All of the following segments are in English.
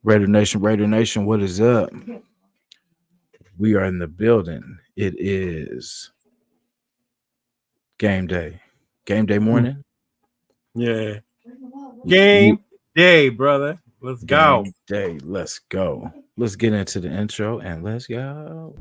Raider Nation, what is up? We are in the building. It is game day. Game day morning. Yeah. You- Game day, brother. Let's go. Game day. Let's go. Let's get into the intro and let's go.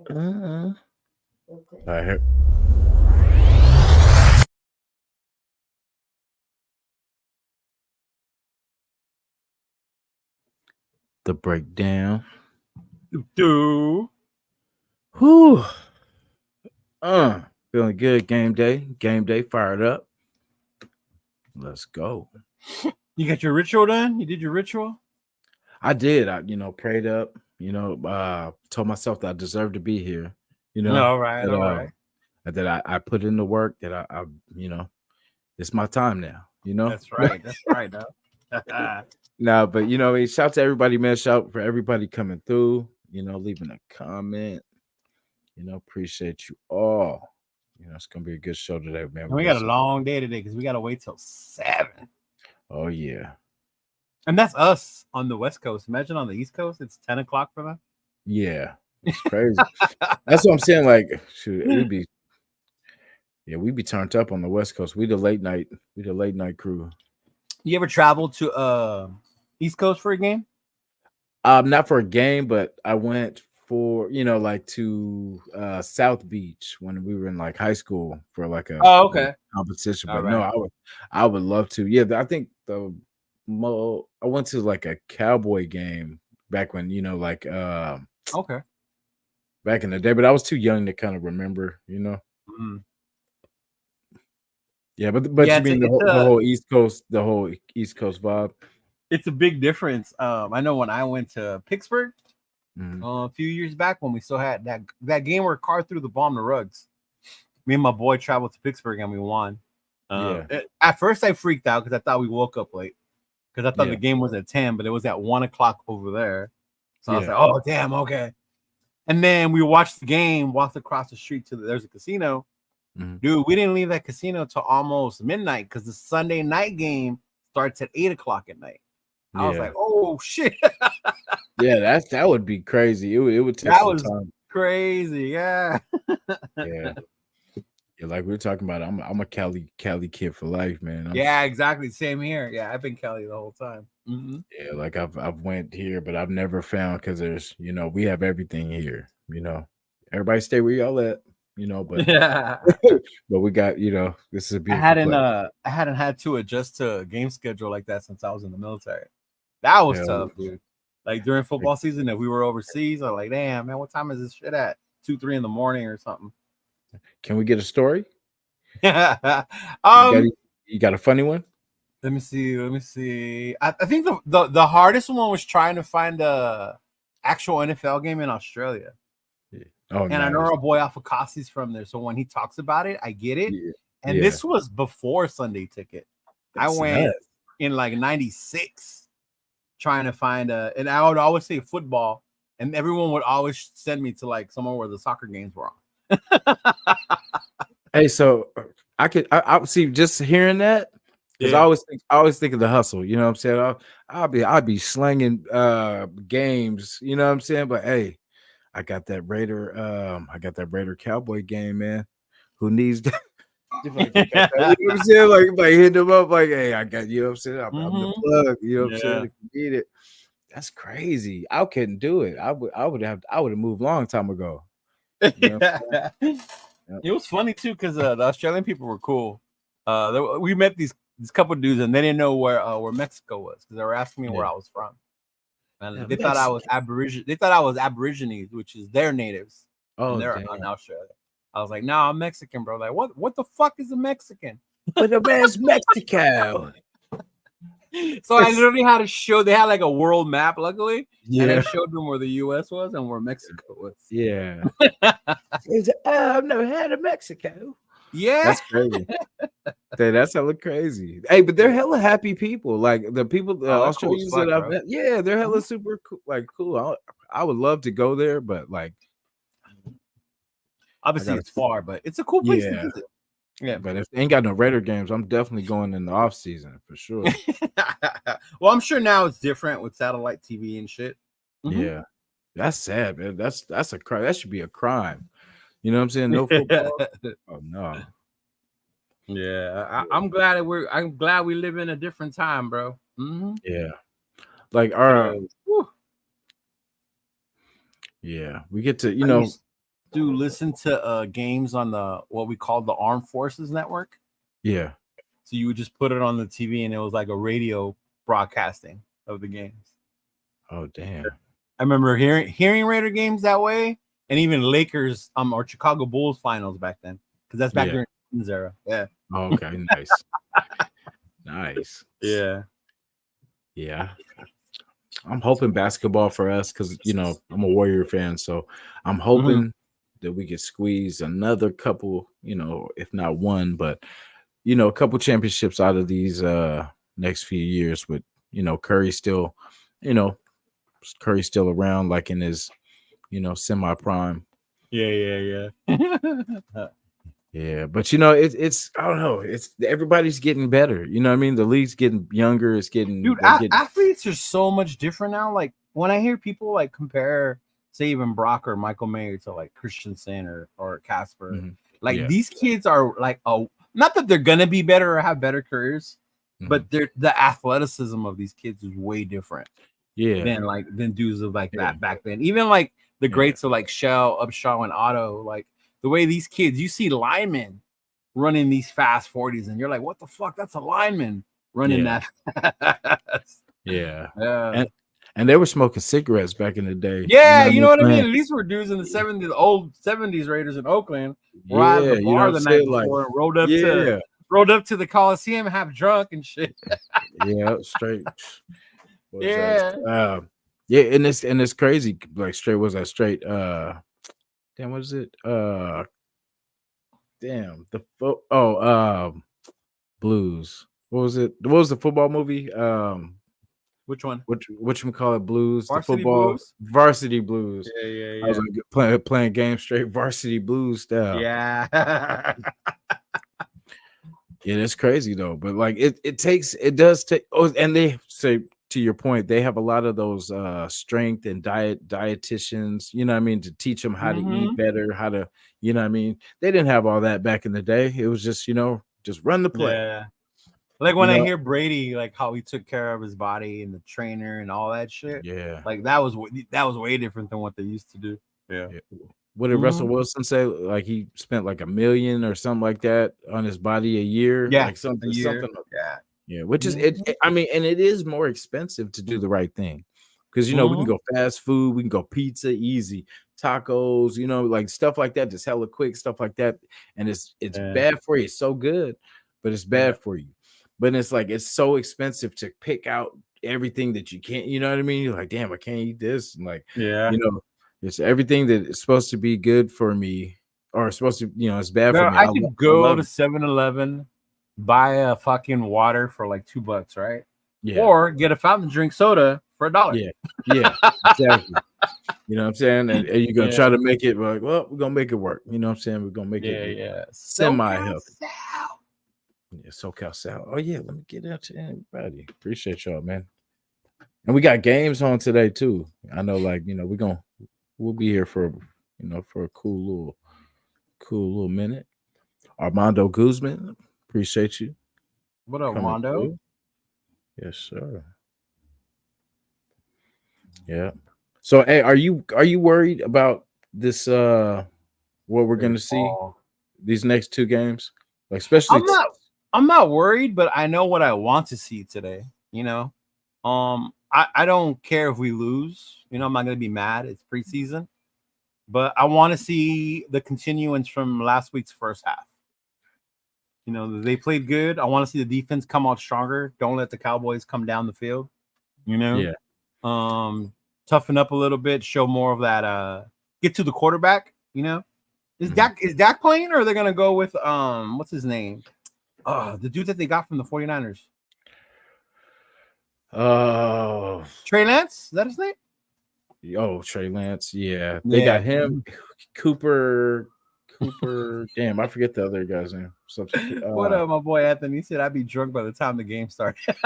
All right. The breakdown. Do. Whew. Feeling good. Game day. Game day. Fired up. Let's go. You got your ritual done? You did your ritual? I did. I prayed up. Told myself that I deserved to be here. All right, that, all right. That I put in the work. That I it's my time now. That's right. That's right, though. No, but shout to everybody, man. Shout for everybody coming through. Leaving a comment. Appreciate you all. It's gonna be a good show today, man. And we got a long day today because we got to wait till 7. Oh yeah. And that's us on the West Coast. Imagine on the East Coast, it's 10 o'clock for them. Yeah, it's crazy. That's what I'm saying. Like, shoot, we'd be turned up on the West Coast. We the late night crew. You ever traveled to East Coast for a game? Not for a game, but I went for to South Beach when we were in like high school for like a competition. But no, I would love to. Yeah, I think I went to like a Cowboy game back when back in the day, but I was too young to kind of remember. Mm. Yeah, but you mean the whole East Coast vibe? It's a big difference. I know when I went to Pittsburgh a few years back when we still had that game where Carr threw the ball in the rugs. Me and my boy traveled to Pittsburgh and we won. At first, I freaked out because I thought we woke up late because I thought the game was at 10, but it was at 1 o'clock over there. So I was like, "Oh, damn, okay." And then we watched the game, walked across the street to there's a casino. Dude, we didn't leave that casino till almost midnight because the Sunday night game starts at 8 o'clock at night. I was like, "Oh shit!" Yeah, that would be crazy. It would take some time. Crazy, yeah. Yeah, like we were talking about. I'm a Cali kid for life, man. Yeah, exactly. Same here. Yeah, I've been Cali the whole time. Mm-hmm. Yeah, like I've went here, but I've never found because there's we have everything here. Everybody stay where y'all at. But but we got this is a beautiful place. I hadn't had to adjust to a game schedule like that since I was in the military. That was tough, dude. Like during football season, if we were overseas, I'm like, damn, man, what time is this shit at? 2-3 in the morning or something. Can we get a story? You got a funny one? Let me see. I think the hardest one was trying to find a actual NFL game in Australia. Oh, and nice. I know our boy Alpha Cossi's from there, so when he talks about it, I get it. Yeah. And this was before Sunday Ticket. I went in like 96 trying to find and I would always say football, and everyone would always send me to like somewhere where the soccer games were on. Hey, so I see just hearing that because I always think of the hustle. You know what I'm saying? I'll be slinging games. You know what I'm saying? But hey. I got that Raider Cowboy game, man. Who needs that? Like, you know what I'm saying? Like hit them up, like, hey, I got you know what I'm saying? I'm the plug, you know what I'm saying? If you need it. That's crazy. I couldn't do it. I would have moved a long time ago. You know It was funny too because the Australian people were cool. We met these couple dudes and they didn't know where Mexico was because they were asking me where I was from, and they thought I was Aborigine. They thought I was Aborigines, which is their natives. Oh, they're in Australia. I was like, no, I'm Mexican, bro. Like, what the fuck is a Mexican? But the man's Mexico. So I literally had to show. They had like a world map, luckily, and I showed them where the U.S. was and where Mexico was. Yeah. I've never had a Mexico. Yeah, that's crazy. That's hella crazy. Hey, but they're hella happy people. Like the people, Australians cool that I've met. Yeah, they're hella super cool. Like cool. I would love to go there, but like, obviously it's far, but it's a cool place to visit. Yeah, but if they ain't got no Raider games, I'm definitely going in the off season for sure. Well, I'm sure now it's different with satellite TV and shit. Yeah, that's sad, man. That's a crime. That should be a crime. You know what I'm saying? No football. Oh no. Yeah, I'm glad we live in a different time, bro. Yeah, like our. Yeah, we get to to listen to games on the what we call the Armed Forces Network. Yeah. So you would just put it on the TV and it was like a radio broadcasting of the games. Oh damn. I remember hearing Raider games that way, and even Lakers or Chicago Bulls finals back then. Because that's back during the era. Yeah. Oh, okay, nice. Nice. Yeah. Yeah. I'm hoping basketball for us because I'm a Warrior fan, so I'm hoping that we could squeeze another couple, if not one, but a couple championships out of these next few years with Curry still, Curry's still around like in his semi-prime. Yeah. Yeah, but it's I don't know, it's everybody's getting better. You know what I mean? The league's getting younger. It's getting athletes are so much different now. Like when I hear people like compare, say even Brock or Michael Mayer to like Christensen or Casper, these kids are like not that they're gonna be better or have better careers, but the athleticism of these kids is way different. Than dudes of like that back then. Even like the greats of like Shell, Upshaw, and Otto, like. The way these kids, you see linemen running these fast 40s, and you're like, what the fuck? That's a lineman running that fast. Yeah. And they were smoking cigarettes back in the day. Yeah, you know what I mean? These were dudes in the 70s, old 70s Raiders in Oakland. Were out of the bar the night before and rolled up to the Coliseum, half drunk and shit. Straight. Yeah. And it's crazy. Like straight was that straight damn, what is it? Blues. What was it? What was the football movie? Which one? Which we call it Blues? Varsity the football Blues? Varsity Blues. Yeah. I was like playing games straight Varsity Blues style. Yeah. Yeah, it's crazy though. But like it does take. Oh, and they say, to your point, they have a lot of those strength and dietitians, you know what I mean, to teach them how to eat better, how to, you know what I mean. They didn't have all that back in the day. It was just, just run the play. Yeah. Like when I hear Brady, like how he took care of his body and the trainer and all that shit. Yeah. Like that was way different than what they used to do. Yeah. What did Russell Wilson say? Like he spent like $1 million or something like that on his body a year. Yeah. Like something. Yeah. Yeah, which is it. I mean, and it is more expensive to do the right thing because we can go fast food, we can go pizza, easy tacos, like stuff like that, just hella quick stuff like that, and it's bad for you. It's so good, but it's bad for you. But it's like it's so expensive to pick out everything that you can't. You know what I mean? You're like, damn, I can't eat this. And like, it's everything that is supposed to be good for me or supposed to, it's bad for me. I could go to 7-Eleven. Buy a fucking water for like $2, right? Yeah. Or get a fountain drink soda for $1. Yeah, exactly. You know what I'm saying? And you're gonna try to make it like, well, we're gonna make it work. You know what I'm saying? We're gonna make it semi-healthy. Yeah, SoCal South. Oh yeah, let me get out to everybody. Appreciate y'all, man. And we got games on today too. I know, like, we'll be here for for a cool little minute. Armando Guzman, appreciate you. What up, Armando? Yes, sir. Yeah. So, hey, are you worried about this? What we're gonna see these next two games, like especially. I'm not worried, but I know what I want to see today. You know, I don't care if we lose. You know, I'm not gonna be mad. It's preseason, but I want to see the continuance from last week's first half. You know, they played good. I want to see the defense come out stronger. Don't let the Cowboys come down the field. You know, toughen up a little bit, show more of that. Get to the quarterback. You know, is Dak playing, or are they gonna go with what's his name? The dude that they got from the 49ers. Trey Lance, is that his name? Oh, Trey Lance, yeah. They got him. Cooper. Damn, I forget the other guy's name. What up, my boy Anthony? He said I'd be drunk by the time the game started.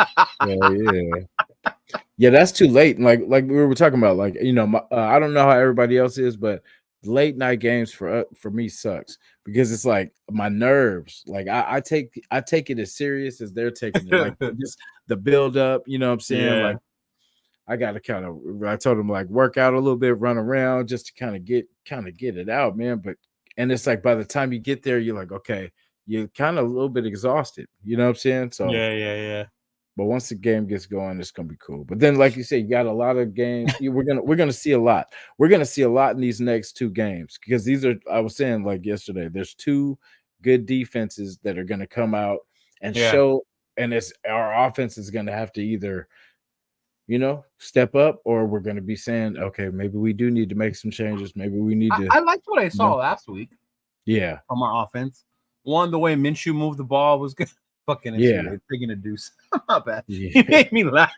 Yeah, that's too late. Like we were talking about, like, you know, I don't know how everybody else is, but late night games for me sucks because it's like my nerves. Like I take it as serious as they're taking it. Like just the build up, you know what I'm saying? Like I gotta I told them, like, work out a little bit, run around just to kind of get it out, man. But and it's like by the time you get there, you're like, okay, you're kind of a little bit exhausted, you know what I'm saying? So yeah. But once the game gets going, it's gonna be cool. But then, like you said, you got a lot of games. We're gonna see a lot. We're gonna see a lot in these next two games because these are. I was saying, like yesterday, there's two good defenses that are gonna come out and show, and it's our offense is gonna have to either, you know, step up, or we're gonna be saying, okay, maybe we do need to make some changes. Maybe we need to. I liked what I saw last week. Yeah, from our offense. One, the way Minshew moved the ball was good. Fucking taking a deuce. Not bad. He made me laugh.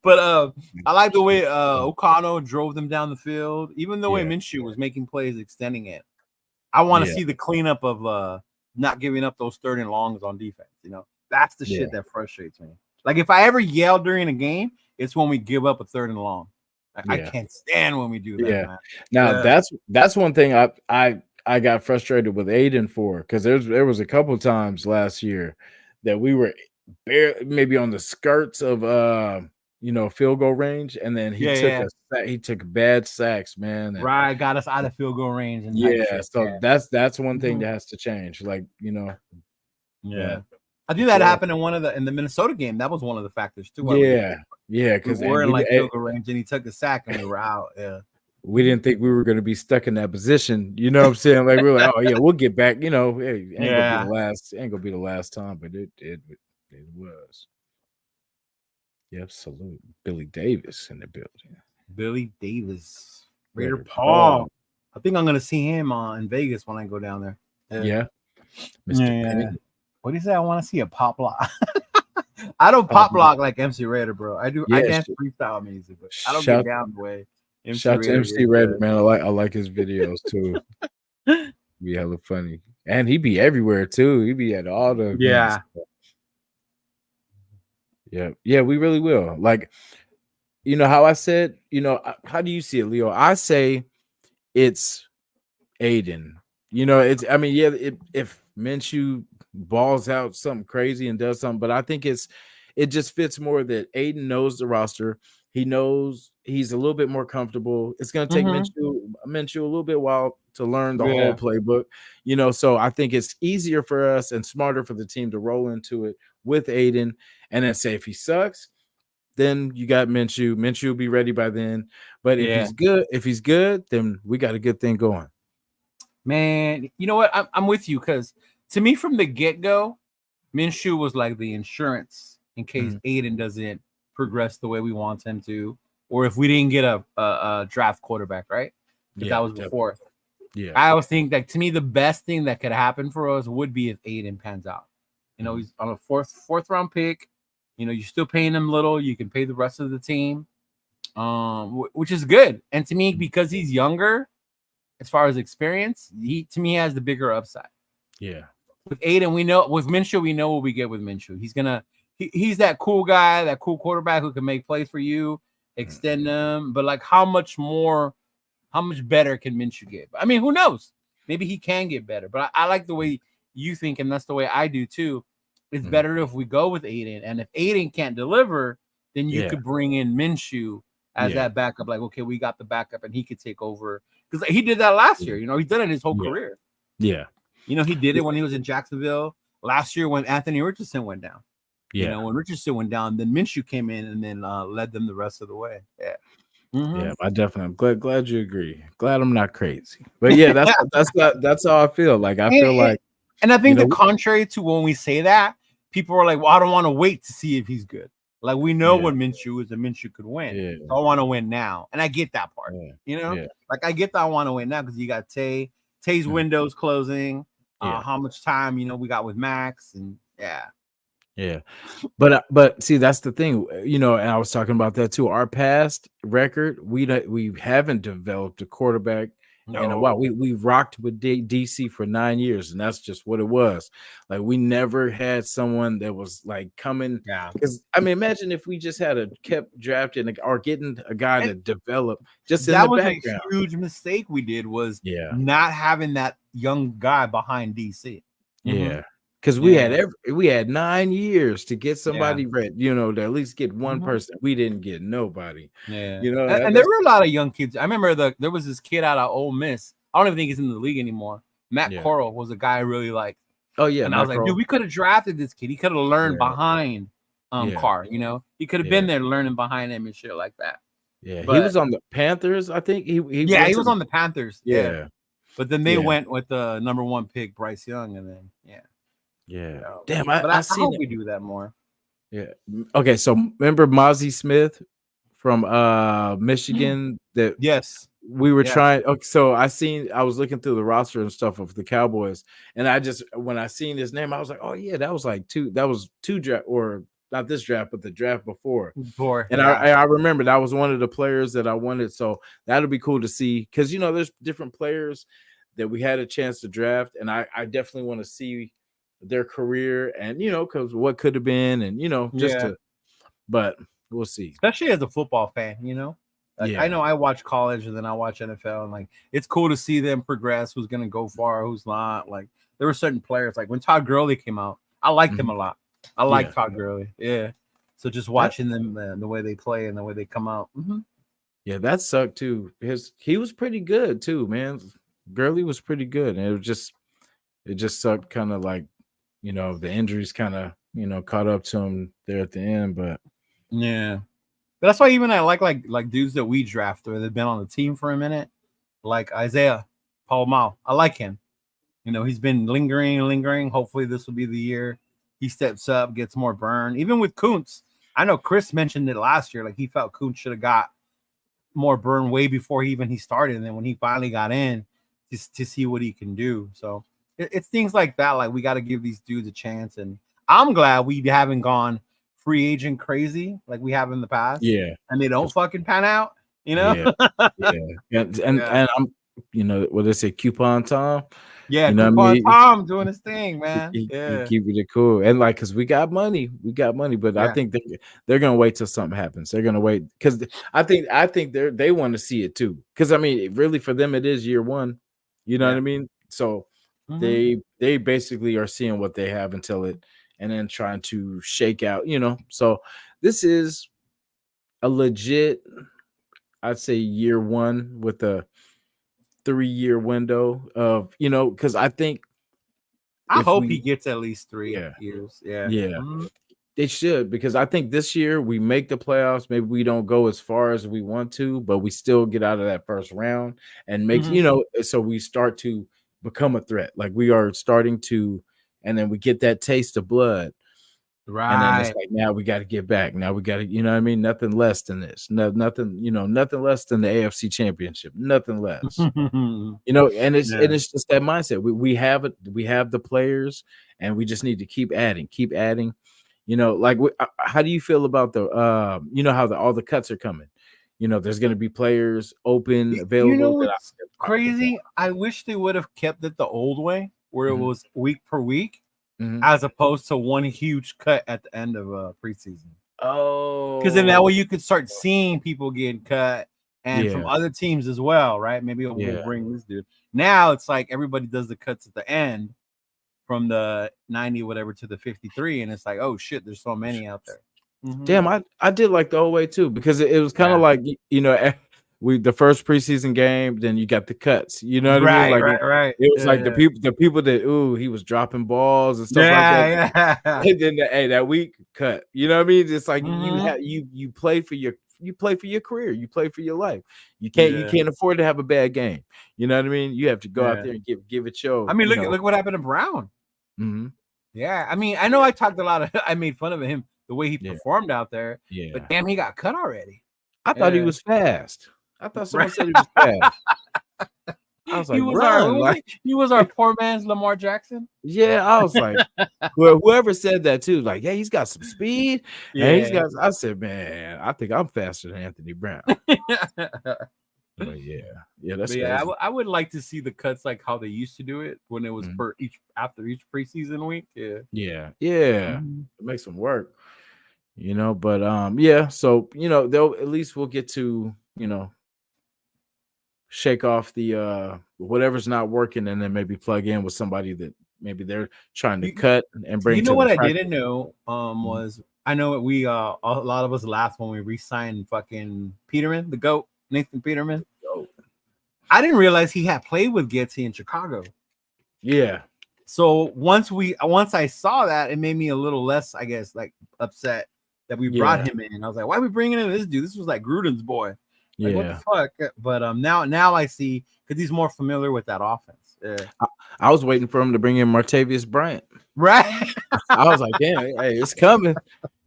But I like the way O'Connell drove them down the field. Even the way Minshew was making plays, extending it. I want to see the cleanup of not giving up those third and longs on defense. You know, that's the shit that frustrates me. Like if I ever yell during a game, it's when we give up a third and long. I can't stand when we do that. Man. Now that's one thing I got frustrated with Aiden for, because there was a couple times last year that we were maybe on the skirts of you know, field goal range, and then he took bad sacks, man. And, got us out of field goal range. And so that's one thing that has to change. Like, you know, I think that happened in the Minnesota game. That was one of the factors too. Because we were in like field goal range, and he took a sack, and we were out. Yeah. We didn't think we were going to be stuck in that position. You know what I'm saying? Like, we were like, oh yeah, we'll get back. You know, hey, ain't gonna be the last time, but it was. Yep, salute. Billy Davis in the building. Billy Davis. Raider Paul. I think I'm gonna see him in Vegas when I go down there. Mr. Penny. What do you say? I want to see a pop lock. I don't pop lock like MC Raider, bro. I do. I dance freestyle music, but I don't get down the way. Shout to MC Raider, man. I like his videos too. Be hella funny, and he be everywhere too. He be at all the yeah. We really will. Like, you know how I said, you know, how do you see it, Leo? I say it's Aiden. You know, it's. I mean, if Minshew balls out something crazy and does something, but I think it just fits more that Aiden knows the roster. He knows he's a little bit more comfortable. It's going to take Minshew a little bit while to learn the whole playbook, you know. So I think it's easier for us and smarter for the team to roll into it with Aiden, and then say if he sucks, then you got Minshew. Minshew will be ready by then. But if he's good, then we got a good thing going. Man, you know what? I'm with you, because to me, from the get-go, Minshew was like the insurance in case Aiden doesn't progress the way we want him to, or if we didn't get a draft quarterback, right? That was before. Yeah, I always think that, to me, the best thing that could happen for us would be if Aiden pans out. You know, he's on a fourth round pick. You know, you're still paying him little. You can pay the rest of the team, which is good. And to me, because he's younger, as far as experience, he has the bigger upside. Yeah. With Aiden, we know. With Minshew, we know what we get with Minshew. He's that cool guy, that cool quarterback who can make plays for you, extend them. But like, how much better can Minshew get? I mean, who knows? maybe he can get better. But I like the way you think, and that's the way I do too. It's better if we go with Aiden, and if Aiden can't deliver, then you could bring in Minshew as that backup. Like, okay, we got the backup, and he could take over because he did that last year. He's done it his whole career. Yeah, he did it when he was in Jacksonville last year when Anthony Richardson went down. Yeah, when Richardson went down, then Minshew came in and then led them the rest of the way. Yeah. Yeah, I definitely. I'm glad you agree. Glad I'm not crazy. But yeah, that's how I feel. Like I feel like, and I think the contrary to when we say that, people are like, "Well, I don't want to wait to see if he's good." Like we know what Minshew is, and Minshew could win. Yeah. So I want to win now, and I get that part. Like I get that I want to win now because you got Tay's windows closing. How much time we got with Max, and yeah, but see, that's the thing, and I was talking about that too. Our past record, we haven't developed a quarterback in a while. We rocked with DC for 9 years, and that's just what it was. Like we never had someone that was like coming. Yeah, because I mean, imagine if we just had kept drafting or getting a guy to develop just in the background. That was a huge mistake we did was not having that young guy behind DC. Yeah. Because we had 9 years to get somebody ready, to at least get one person. We didn't get nobody. Yeah, and there were a lot of young kids. I remember there was this kid out of Ole Miss. I don't even think he's in the league anymore. Matt Corral was a guy I really liked. Oh yeah, and I was like, dude, we could have drafted this kid. He could have learned behind Carr. He could have been there learning behind him and shit like that. Yeah, but he was on the Panthers. I think he was on the Panthers. Yeah, but then they went with the number 1 pick, Bryce Young, and then Yeah. So, damn, I hope we do that more. Yeah. Okay, so remember Mozzie Smith from Michigan that we were trying. Okay, so I was looking through the roster and stuff of the Cowboys, and when I seen his name, I was like, oh yeah, that was two draft, or not this draft, but the draft before. And I remember that was one of the players that I wanted. So that'll be cool to see because there's different players that we had a chance to draft, and I definitely want to see their career and because what could have been and but we'll see, especially as a football fan. I know I watch college and then I watch NFL, and like it's cool to see them progress, who's going to go far, who's not. Like there were certain players, like when Todd Gurley came out, I liked him a lot. I like Todd Gurley. So just watching them the way they play and the way they come out. That sucked too. He was pretty good too, man. Gurley was pretty good, and it just sucked, kind of like the injuries kind of caught up to him there at the end. But but that's why even I like dudes that we drafted or they've been on the team for a minute, like Isaiah Paul Mao. I like him. He's been lingering. Hopefully this will be the year he steps up, gets more burn. Even with Kuntz, I know Chris mentioned it last year, like he felt Kuntz should have got more burn way before he started, and then when he finally got in to see what he can do. So it's things like that. Like we got to give these dudes a chance, and I'm glad we haven't gone free agent crazy like we have in the past. And they don't fucking pan out. And I'm, what they say, coupon Tom. Coupon Tom doing his thing, man. He keeping it cool, and like because we got money, but I think they're gonna wait till something happens. They're gonna wait because I think they want to see it too. Because I mean, really for them, it is year one. You know what I mean? So. They basically are seeing what they have until it, and then trying to shake out, So this is a legit, I'd say, year one with a 3-year window of, because I hope he gets at least 3 years. They should, because I think this year we make the playoffs. Maybe we don't go as far as we want to, but we still get out of that first round and make, so we start to become a threat. Like we are starting to, and then we get that taste of blood. Right. And then it's like, now we got to get back. Now we got to, what I mean? Nothing less than this. Nothing, nothing less than the AFC Championship. Nothing less. And it's just that mindset. We have it. We have the players, and we just need to keep adding. Like how do you feel about the how all the cuts are coming? There's going to be players open, available. What's crazy? I wish they would have kept it the old way, where it was week per week, as opposed to one huge cut at the end of preseason. Oh, because then that way you could start seeing people getting cut, and from other teams as well, right? Maybe we'll bring this dude. Now it's like everybody does the cuts at the end from the 90 whatever to the 53, and it's like, oh shit, there's so many out there. Mm-hmm. Damn, I did like the old way too, because it was kind of like, you know, the first preseason game, then you got the cuts. You know what I mean? Like it was like the people that he was dropping balls and stuff like that. Yeah. And then that week cut. You know what I mean? It's like you play for your career, you play for your life. You can't afford to have a bad game. You know what I mean? You have to go out there and give it your. I mean, look what happened to Brown. Mm-hmm. Yeah, I mean, I know I talked a lot of I made fun of him the way he performed out there. Yeah, but damn, he got cut already. I thought he was fast. I thought someone said he was fast. I was like, he was our poor man's Lamar Jackson. Yeah, I was like, whoever said that too, like, yeah, he's got some speed. Yeah, and he's got. I said, man, I think I'm faster than Anthony Brown. But that's. I would like to see the cuts like how they used to do it when it was after each preseason week. Yeah. It makes them work, you know. But so you know, they'll at least we'll get to, you know, shake off the whatever's not working, and then maybe plug in with somebody that maybe they're trying to cut and bring. You know what I didn't know was I know we a lot of us laughed when we re-signed fucking Peterman, the GOAT, Nathan Peterman. I didn't realize he had played with Getty in Chicago. Yeah. So once I saw that, it made me a little less, I guess, like upset that we brought him in. I was like, why are we bringing in this dude? This was like Gruden's boy. Like, what the fuck? But now I see, because he's more familiar with that offense. I was waiting for him to bring in Martavius Bryant. Right. I was like, damn, hey, it's coming.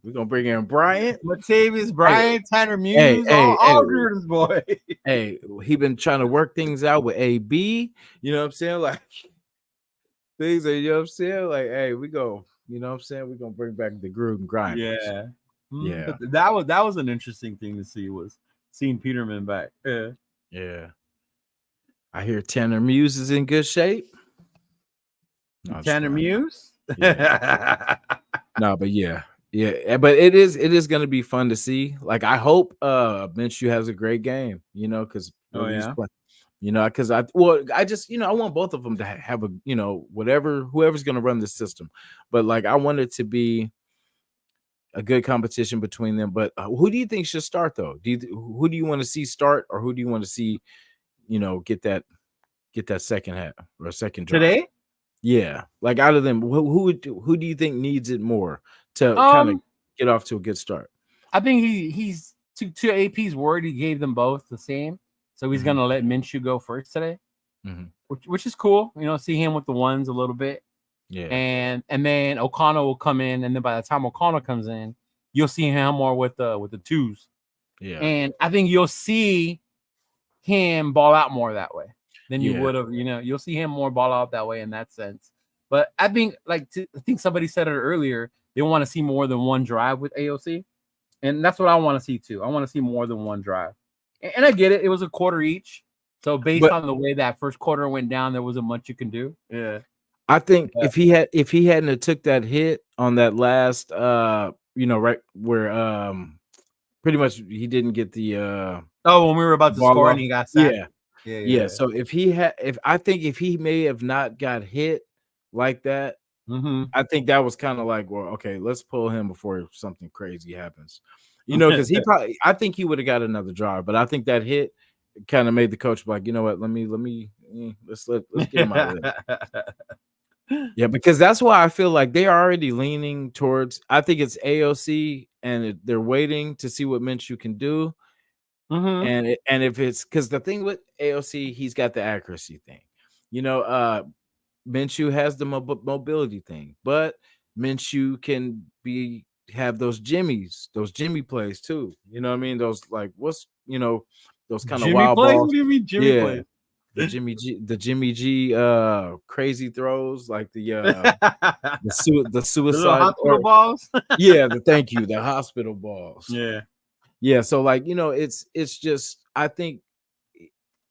We're gonna bring in Bryant, Martavius Bryant, Tanner Muse, all Gruden's boy. Hey, he been trying to work things out with AB. You know what I'm saying? Like things are, you know what I'm saying? Like, hey, we go. You know what I'm saying? We're gonna bring back the Gruden grind. Yeah. But that was an interesting thing to see, was seeing Peterman back. Yeah. I hear Tanner Muse is in good shape. No, Tanner Muse? No, but yeah, but it is going to be fun to see. Like, I hope Minshew has a great game, you know, because you know, because I just, you know, I want both of them to have a, you know, whoever's going to run the system, but like I want it to be a good competition between them. But who do you think should start though? Who do you want to see start, or who do you want to see, you know, get that second half or second drive today? Yeah, like out of them, who do you think needs it more to kind of get off to a good start? I think he's to AP's word, he gave them both the same, so he's gonna let Minshew go first today, which is cool. You know, see him with the ones a little bit, and then O'Connell will come in, and then by the time O'Connell comes in, you'll see him more with the twos. And I think you'll see him ball out more that way than you would have. You know, you'll see him more ball out that way in that sense. But I think, I think somebody said it earlier, they want to see more than one drive with AOC, and that's what I want to see too. I want to see more than one drive, and I get it. It was a quarter each, so based on the way that first quarter went down, there wasn't much you can do. Yeah, I think if he hadn't have took that hit on that last, you know, right where pretty much he didn't get the when we were about to score and he got sacked. Yeah. So if he may have not got hit like that, I think that was kind of like, well, okay, let's pull him before something crazy happens, you know, because I think he would have got another drive, but I think that hit kind of made the coach like, you know what, let's get him out of there. Yeah, because that's why I feel like they're already leaning towards. I think it's AOC, and they're waiting to see what Minshew can do. And if it's because the thing with AOC, he's got the accuracy thing, you know. Minshew has the mobility thing, but Minshew can have those Jimmy plays too. You know what I mean? Those like those kind of wild plays? balls. What do you mean Jimmy plays? The Jimmy G crazy throws, like the suicide hospital balls. The hospital balls. Yeah. So like, you know, it's just, I think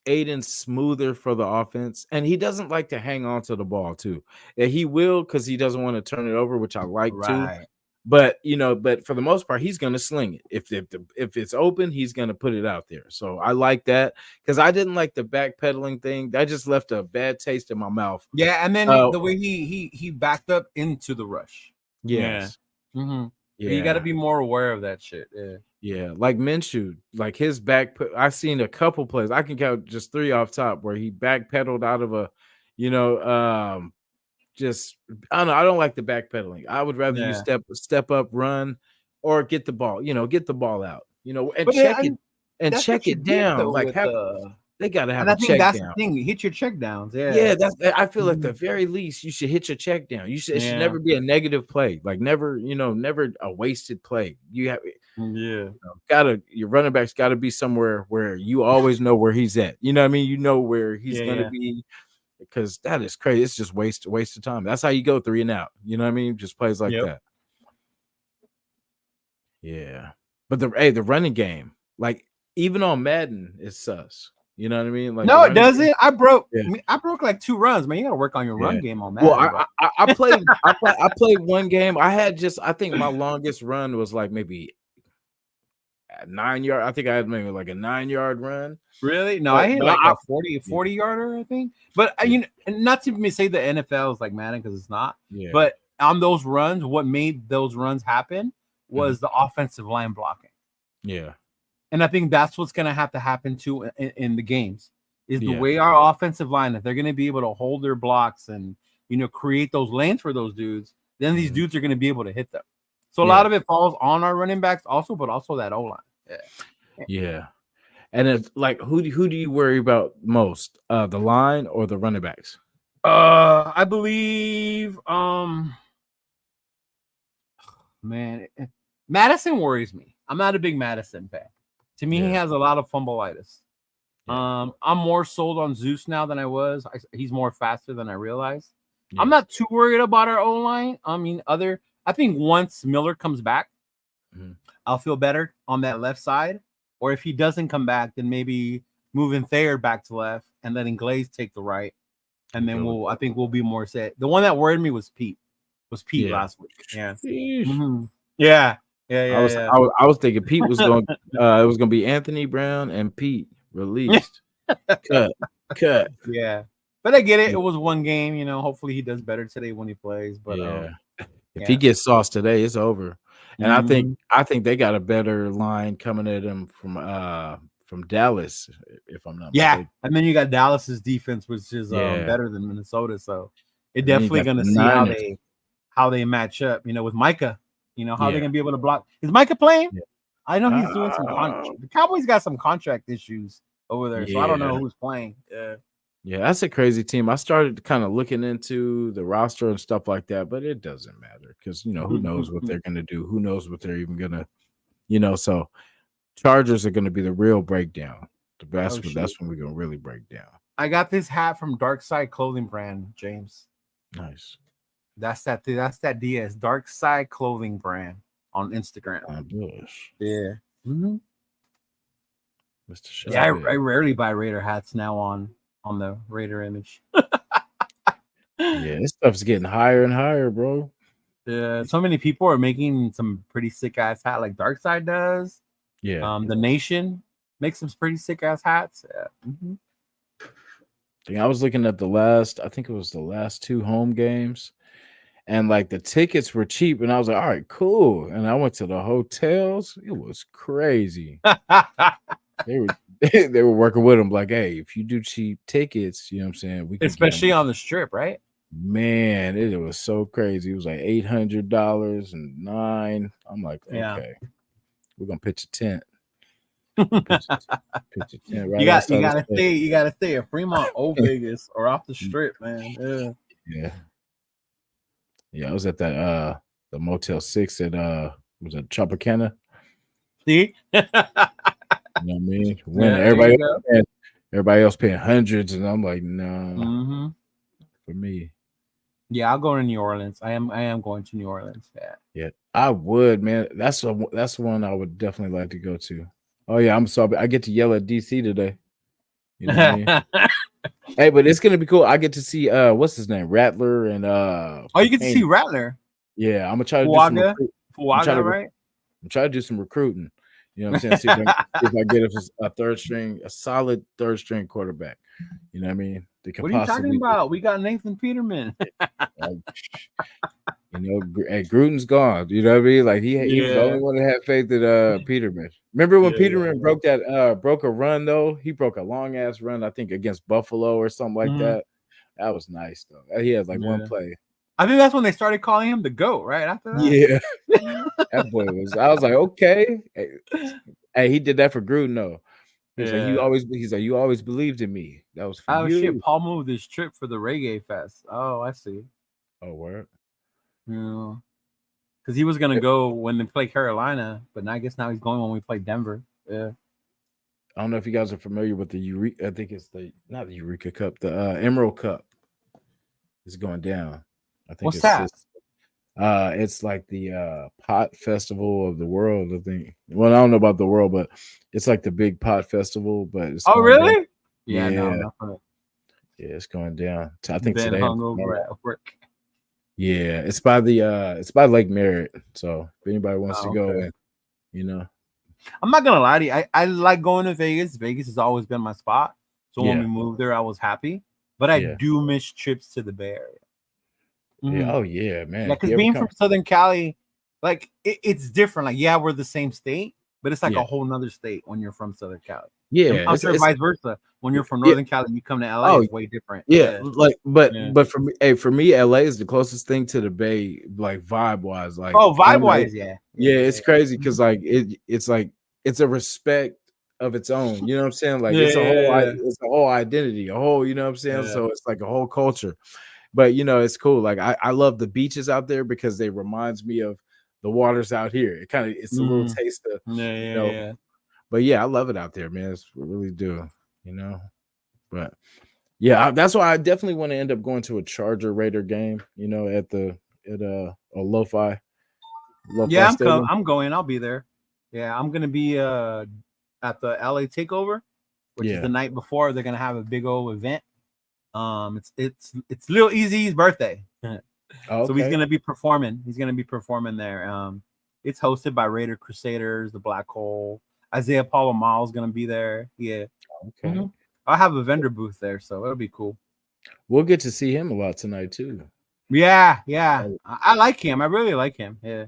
Aiden's smoother for the offense, and he doesn't like to hang on to the ball too. Yeah, he will, because he doesn't want to turn it over, which I like too. But but for the most part, he's gonna sling it. If it's open, he's gonna put it out there. So I like that because I didn't like the backpedaling thing. That just left a bad taste in my mouth. Yeah, and then the way he backed up into the rush. Yes. Yeah. Mm-hmm. Yeah. You got to be more aware of that shit. Yeah. Yeah, like Minshew, like his back. I've seen a couple plays. I can count just 3 off top where he backpedaled out of a, just I don't know. I don't like the backpedaling. I would rather you step up, run, or get the ball. Get the ball out. And check it down. Like they gotta have a check down. I think that's the thing. Hit your check downs. Yeah, yeah. I feel like the very least you should hit your check down. It should never be a negative play. Like never a wasted play. You have your running back's got to be somewhere where you always know where he's at. You know what I mean? You know where he's gonna be. Because that is crazy. It's just waste of time. That's how you go 3 and out. You know what I mean? Just plays like that. Yeah. But the running game, like even on Madden, is sus. You know what I mean? Like no, it doesn't. Game, I broke like 2 runs, man. You gotta work on your run game on Madden. Well, I played I played one game. I think my longest run was like maybe 9 yard. I think I had maybe like a 9-yard run. Really? No, I hit like a 40 yarder, I think. But not to say the NFL is like Madden because it's not. Yeah. But on those runs, what made those runs happen was the offensive line blocking. Yeah. And I think that's what's gonna have to happen too in the games. Is the way our offensive line, if they're gonna be able to hold their blocks and create those lanes for those dudes, then these dudes are gonna be able to hit them. So a lot of it falls on our running backs also, but also that O-line. Yeah. And it's like who do you worry about most? The line or the running backs? I believe man, Madison worries me. I'm not a big Madison fan. To me, he has a lot of fumbleitis. I'm more sold on Zeus now than I was. He's more faster than I realized. I'm not too worried about our O-line. I mean, I think once Miller comes back, I'll feel better on that left side. Or if he doesn't come back, then maybe moving Thayer back to left and letting Glaze take the right. And then I think we'll be more set. The one that worried me was Pete. Last week. Yeah. Mm-hmm. Yeah. I was thinking Pete was going it was gonna be Anthony Brown and Pete released. Cut. Yeah. But I get it. It was one game, hopefully he does better today when he plays. But if he gets sauce today, it's over. And I think they got a better line coming at him from Dallas, if I'm not mistaken. And then you got Dallas's defense, which is better than Minnesota. So it definitely gonna see how they match up, with Micah. How they're gonna be able to block. Is Micah playing? I know he's doing some contract. The Cowboys got some contract issues over there, so I don't know who's playing. Yeah, that's a crazy team. I started kind of looking into the roster and stuff like that, but it doesn't matter because who knows what they're gonna do? Who knows what they're even gonna, So Chargers are gonna be the real breakdown. That's when we're gonna really break down. I got this hat from Dark Side Clothing brand, James. Nice. That's that DS Dark Side Clothing brand on Instagram. Yeah. Mm-hmm. Mr. Show. Yeah, I rarely buy Raider hats now on the Raider image. This stuff's getting higher and higher, bro. Yeah, so many people are making some pretty sick ass hat like Dark Side does. Yeah. The Nation makes some pretty sick ass hats. Yeah. I was looking at the last 2 home games. And like the tickets were cheap, and I was like, all right, cool. And I went to the hotels. It was crazy. They were working with them like, hey, if you do cheap tickets, you know what I'm saying? We can especially on the strip, right? Man, it was so crazy. It was like $800 and $9. I'm like, okay, we're gonna pitch a tent. Pitch a tent right. You gotta stay at Fremont, Old Vegas, or off the strip, man. Yeah, I was at that the Motel 6 at was it Tropicana? See? You know what I mean? When everybody else paying hundreds, and I'm like, no, for me. Yeah, I'll go to New Orleans. I am going to New Orleans. Yeah, I would, man. That's one I would definitely like to go to. Oh yeah, I'm sorry, I get to yell at DC today. You know what I mean? Hey, but it's gonna be cool. I get to see what's his name, Rattler, and you get to see Rattler. Yeah, I'm gonna try to do Why is that right? I'm trying to do some recruiting. You know what I'm saying? See if I get a solid third string quarterback. You know what I mean? What are you talking about? We got Nathan Peterman. Gruden's gone. You know what I mean? Like he was the only one that had faith in Peterman. Remember when Peterman broke a run though? He broke a long ass run, I think, against Buffalo or something like that. That was nice though. He had like one play. I think that's when they started calling him the GOAT, right? After that. Yeah. That boy I was like, okay. Hey, he did that for Gruden though. He's like, you always believed in me. That was for you. Shit, Paul moved his trip for the Reggae Fest. Oh, I see. Oh, word. Yeah. Because he was gonna go when they play Carolina, but I guess now he's going when we play Denver. Yeah. I don't know if you guys are familiar with the Eureka. I think it's not the Eureka Cup, the Emerald Cup is going down. I think what's that? It's like the pot festival of the world, I think. Well, I don't know about the world, but it's like the big pot festival. But it's really? Down. Yeah, no, yeah, it's going down. I think Ben today. Hungover at work. Yeah, it's by Lake Merritt. So if anybody wants to go, in, I'm not gonna lie to you. I like going to Vegas. Vegas has always been my spot. So when we moved there, I was happy. But I do miss trips to the Bay Area. Mm-hmm. Yeah. Oh yeah, man. Yeah, because being from Southern Cali, like it's different. Like, we're the same state, but it's like a whole nother state when you're from Southern Cali. Yeah, I'm sure vice versa. When you're from Northern Cali, you come to LA, it's way different. Yeah, but for me, LA is the closest thing to the Bay, like vibe wise. Like vibe wise, it's crazy because like it's a respect of its own. You know what I'm saying? Like it's a whole identity, you know what I'm saying? So it's like a whole culture. But it's cool. Like I love the beaches out there because they reminds me of the waters out here. It's a little taste of But yeah, I love it out there, man. I really do, But yeah, that's why I definitely want to end up going to a Charger Raider game, at a Lo-Fi. Yeah, I'm going. I'll be there. Yeah, I'm gonna be at the LA Takeover, which is the night before. They're gonna have a big old event. It's Lil Easy's birthday. So he's gonna be performing. He's gonna be performing there. It's hosted by Raider Crusaders, the Black Hole. Isaiah Palomar is gonna be there. Yeah. Okay. Mm-hmm. I'll have a vendor booth there, so it'll be cool. We'll get to see him a lot tonight too. Yeah. I like him. I really like him. Yeah.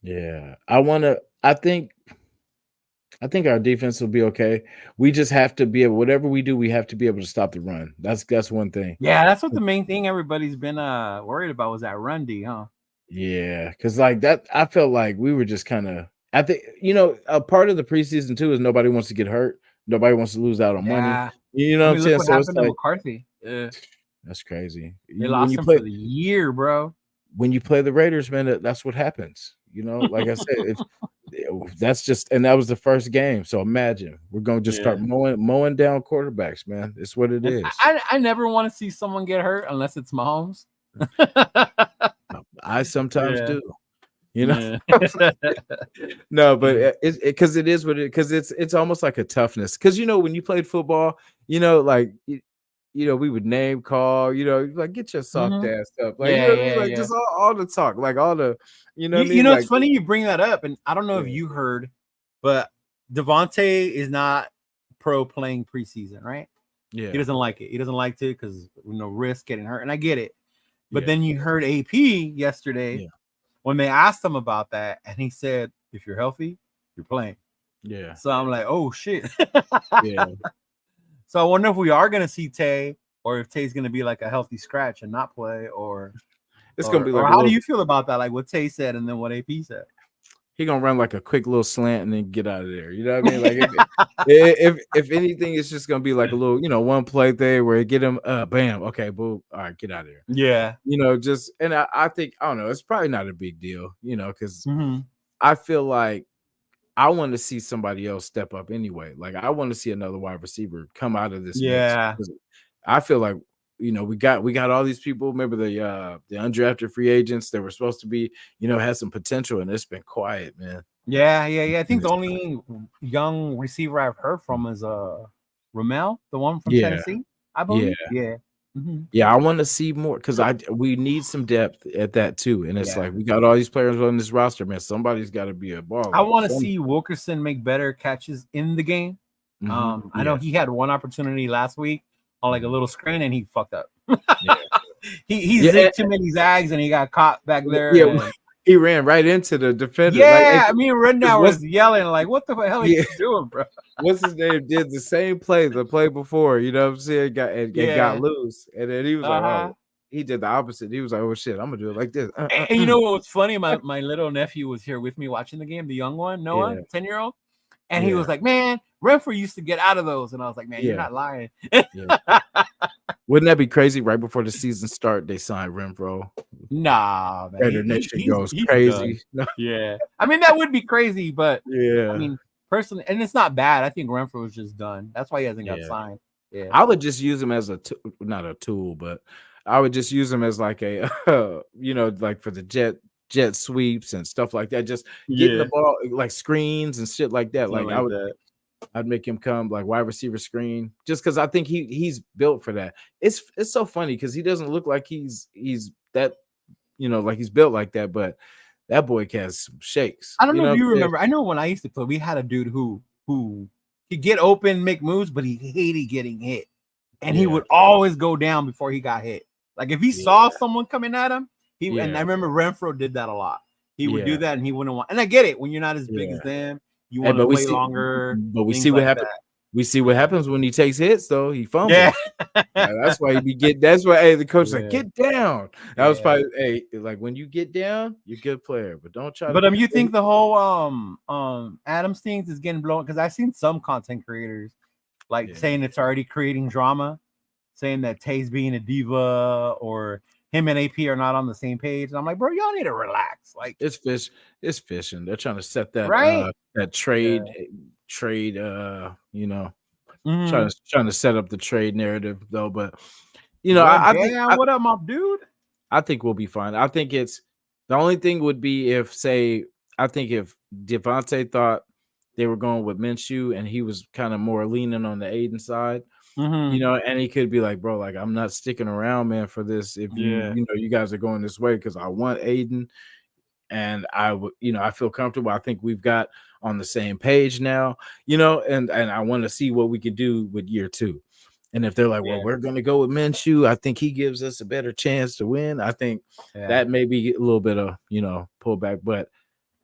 Yeah. I think our defense will be okay. We just have to be able, whatever we do, we have to be able to stop the run. That's one thing. Yeah, that's what the main thing everybody's been worried about was that run D, huh? Yeah, because like that, I felt like we were just kind of. I think a part of the preseason too is nobody wants to get hurt. Nobody wants to lose out on money. You know what I'm saying? What happened to McCarthy? Yeah, that's crazy. They lost him for the year, bro. When you play the Raiders, man, that's what happens. Like I said, that was the first game. So imagine we're gonna just start mowing down quarterbacks, man. It's what it is. I never want to see someone get hurt unless it's Mahomes. I sometimes do. No, but because it is what it because it's almost like a toughness. Because when you played football, like we would name call, like get your soft ass up, like just all the talk, like all the it's funny you bring that up, and I don't know if you heard, but Devontae is not pro playing preseason, right? Yeah, he doesn't like it. He doesn't like to because risk getting hurt, and I get it. But then you heard AP yesterday when they asked him about that, and he said, "If you're healthy, you're playing." Yeah. So I'm like, "Oh shit." Yeah. So I wonder if we are gonna see Tay, or if Tay's gonna be like a healthy scratch and not play, or it's gonna be like. Or how do you feel about that? Like what Tay said, and then what AP said. He gonna run like a quick little slant and then get out of there. You know what I mean? Like if anything, it's just gonna be like a little, one play thing where it get him, bam, okay, boom, all right, get out of there. Yeah, just and I think I don't know, it's probably not a big deal, because I feel like I want to see somebody else step up anyway. Like I want to see another wide receiver come out of this. Yeah, I feel like we got all these people. Remember the undrafted free agents that were supposed to be, had some potential, and it's been quiet, man. Yeah. I think the only young receiver I've heard from is Ramel, the one from Tennessee, I believe. Yeah. Yeah, I want to see more because we need some depth at that too. And it's like we got all these players on this roster, man. Somebody's got to be a baller. I want to see Wilkerson make better catches in the game. I know he had one opportunity last week on like a little screen and he fucked up. he zigged too many zags and he got caught back there. Yeah, he ran right into the defender. Yeah, like, me and Rednow was yelling like, "What the hell are you doing, bro?" What's his name? Did the same play the play before, you know what I'm saying? Got loose, and then he was like, "Oh." He did the opposite. He was like, "Oh shit, I'm gonna do it like this." And you know what was funny? My little nephew was here with me watching the game. The young one, Noah, 10-year-old, and he was like, "Man, Renfrew used to get out of those," and I was like, "Man, you're not lying." Wouldn't that be crazy? Right before the season start, they signed Renfrew. Nah, man. Their nation goes crazy. Yeah, I mean that would be crazy, but I mean personally, and it's not bad. I think Renfrew was just done. That's why he hasn't got signed. Yeah, I would just use him as not a tool, but I would just use him as like a like for the jet sweeps and stuff like that. Just getting the ball like screens and shit like that. Like I'd make him come like wide receiver screen just because I think he's built for that. It's so funny because he doesn't look like he's that, like he's built like that, but that boy has some shakes. I don't know if you remember. I know when I used to play, we had a dude who could get open, make moves, but he hated getting hit. And he would always go down before he got hit. Like if he saw someone coming at him, and I remember Renfro did that a lot. He would do that and he wouldn't want, and I get it when you're not as big as them. You want to play longer, but we see what happens. We see what happens when he takes hits, though. He fumbles. Yeah. That's why That's why the coach is like, get down. That was probably like when you get down, you're a good player, but don't try. But you think the whole Adams things is getting blown? Because I've seen some content creators saying it's already creating drama, saying that Tay's being a diva or him and AP are not on the same page. And I'm like, bro, y'all need to relax. Like it's fishing. They're trying to set that that trade, trying to set up the trade narrative though. But I think what up, my dude? I think we'll be fine. I think it's the only thing would be if if Devontae thought they were going with Minshew and he was kind of more leaning on the Aiden side. And he could be like, bro, like I'm not sticking around, man, for this. If you guys are going this way because I want Aiden, and I would, I feel comfortable. I think we've got on the same page now, and I want to see what we can do with year 2. And if they're like, well, we're going to go with Minshew, I think he gives us a better chance to win. I think that may be a little bit of pullback, but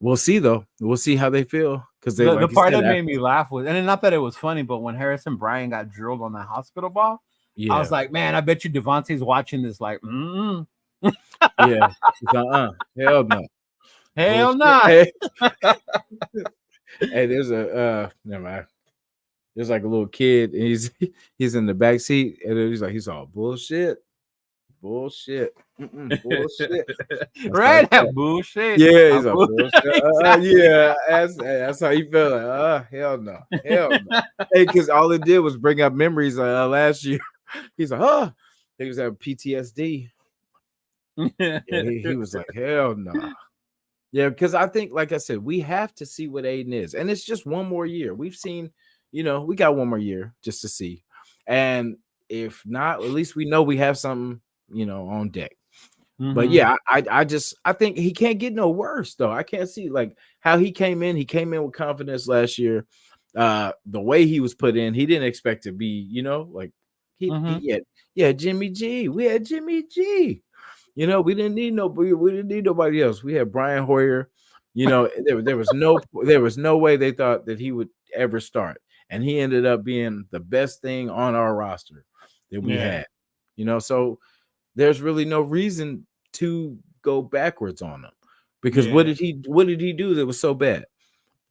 we'll see though. We'll see how they feel. Because the part that made me laugh was, and not that it was funny, but when Harrison Bryant got drilled on that hospital ball, I was like, man, I bet you Devontae's watching this like, hell no. Hell no. Hey, there's never mind. There's like a little kid, and he's in the back seat, and he's all bullshit. Bullshit. Right? That bullshit. Yeah, he's a bullshit. That's how he felt. Like, hell no. Hell no. Hey, because all it did was bring up memories last year. He's like, he was having PTSD. He was like, hell no. Yeah, because I think, like I said, we have to see what Aiden is. And it's just one more year. We've seen, we got one more year just to see. And if not, at least we know we have something on deck. But yeah, I think he can't get no worse though. I can't see like how he came in with confidence last year. The way he was put in, he didn't expect to be, like he had Jimmy G. We had Jimmy G. We didn't need nobody else. We had Brian Hoyer. There was no way they thought that he would ever start. And he ended up being the best thing on our roster that we had. So there's really no reason to go backwards on him because what did he do that was so bad?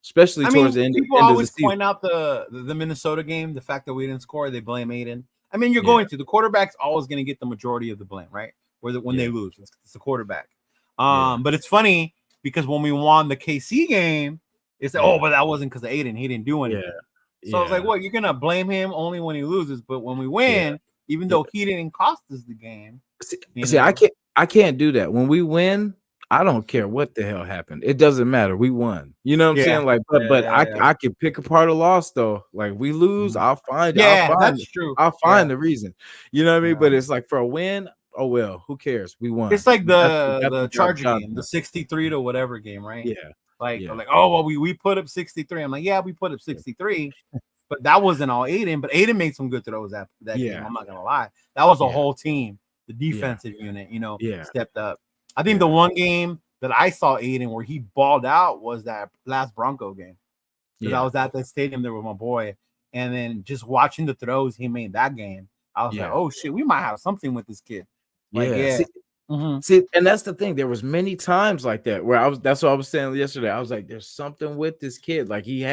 Especially towards the end. People always point out the Minnesota game, the fact that we didn't score, they blame Aiden. I mean, you're going to the quarterback's always going to get the majority of the blame, right? When they lose, it's the quarterback. But it's funny because when we won the KC game, it's like, but that wasn't because of Aiden. He didn't do anything. So I was like, you're gonna blame him only when he loses, but when we win, even though he didn't cost us the game. See, I can't do that. When we win, I don't care what the hell happened. It doesn't matter. We won. You know what I'm saying? Like, but I can pick apart a loss though. Like we lose, I'll find that's true. I'll find the reason. You know what I mean? But it's like for a win, oh well, who cares? We won. It's like the Charger game, the 63 to whatever game, right? Yeah. Like, oh well, we put up 63. I'm like, yeah, we put up 63, but that wasn't all Aiden. But Aiden made some good throws after that game. I'm not gonna lie. That was a whole team. The defensive unit, stepped up. I think the one game that I saw Aiden where he balled out was that last Bronco game. Because I was at the stadium there with my boy, and then just watching the throws he made that game, I was like, oh shit, we might have something with this kid. Like, See, and that's the thing. There was many times like that where that's what I was saying yesterday. I was like, there's something with this kid. Like he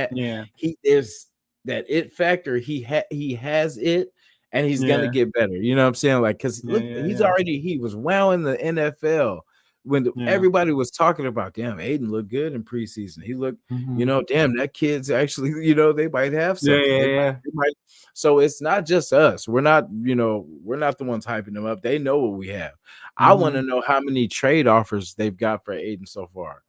is that it factor. He has it, and he's gonna get better. You know what I'm saying? Like, because look, he was wowing the NFL when everybody was talking about, damn, Aiden looked good in preseason. He looked, damn, that kid's actually, they might have something. They might. So it's not just us. We're not the ones hyping them up. They know what we have. I want to know how many trade offers they've got for Aiden so far.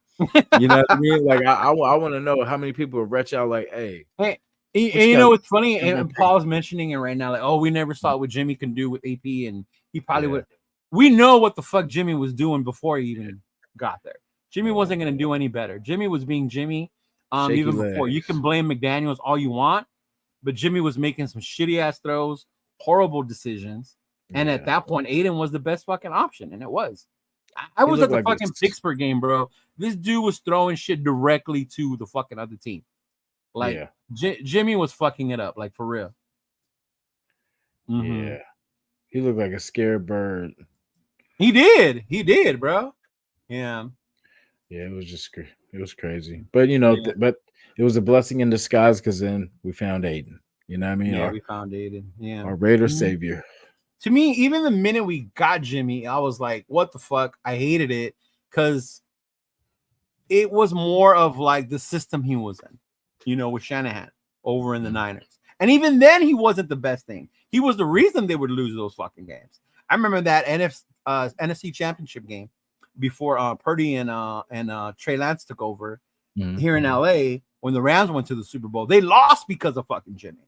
You know what I mean? Like I want to know how many people reach out like, hey. You know what's funny? And Paul's mentioning it right now, like, oh, we never saw what Jimmy can do with AP, and he probably would. We know what the fuck Jimmy was doing before he even got there. Jimmy wasn't going to do any better. Jimmy was being Jimmy even before. You can blame McDaniels all you want, but Jimmy was making some shitty-ass throws, horrible decisions, and at that point, Aiden was the best fucking option, and it was. I was at the fucking Pittsburgh game, bro. This dude was throwing shit directly to the fucking other team. Like, Jimmy was fucking it up, like, for real. Yeah. He looked like a scared bird. He did, bro. Yeah, it was crazy. But but it was a blessing in disguise because then we found Aiden. You know what I mean? We found Aiden. Yeah, our Raider savior. To me, even the minute we got Jimmy, I was like, what the fuck? I hated it because it was more of like the system he was in, with Shanahan over in the Niners. And even then, he wasn't the best thing. He was the reason they would lose those fucking games. I remember that NFC Championship game before Purdy and Trey Lance took over here in LA when the Rams went to the Super Bowl. They lost because of fucking Jimmy.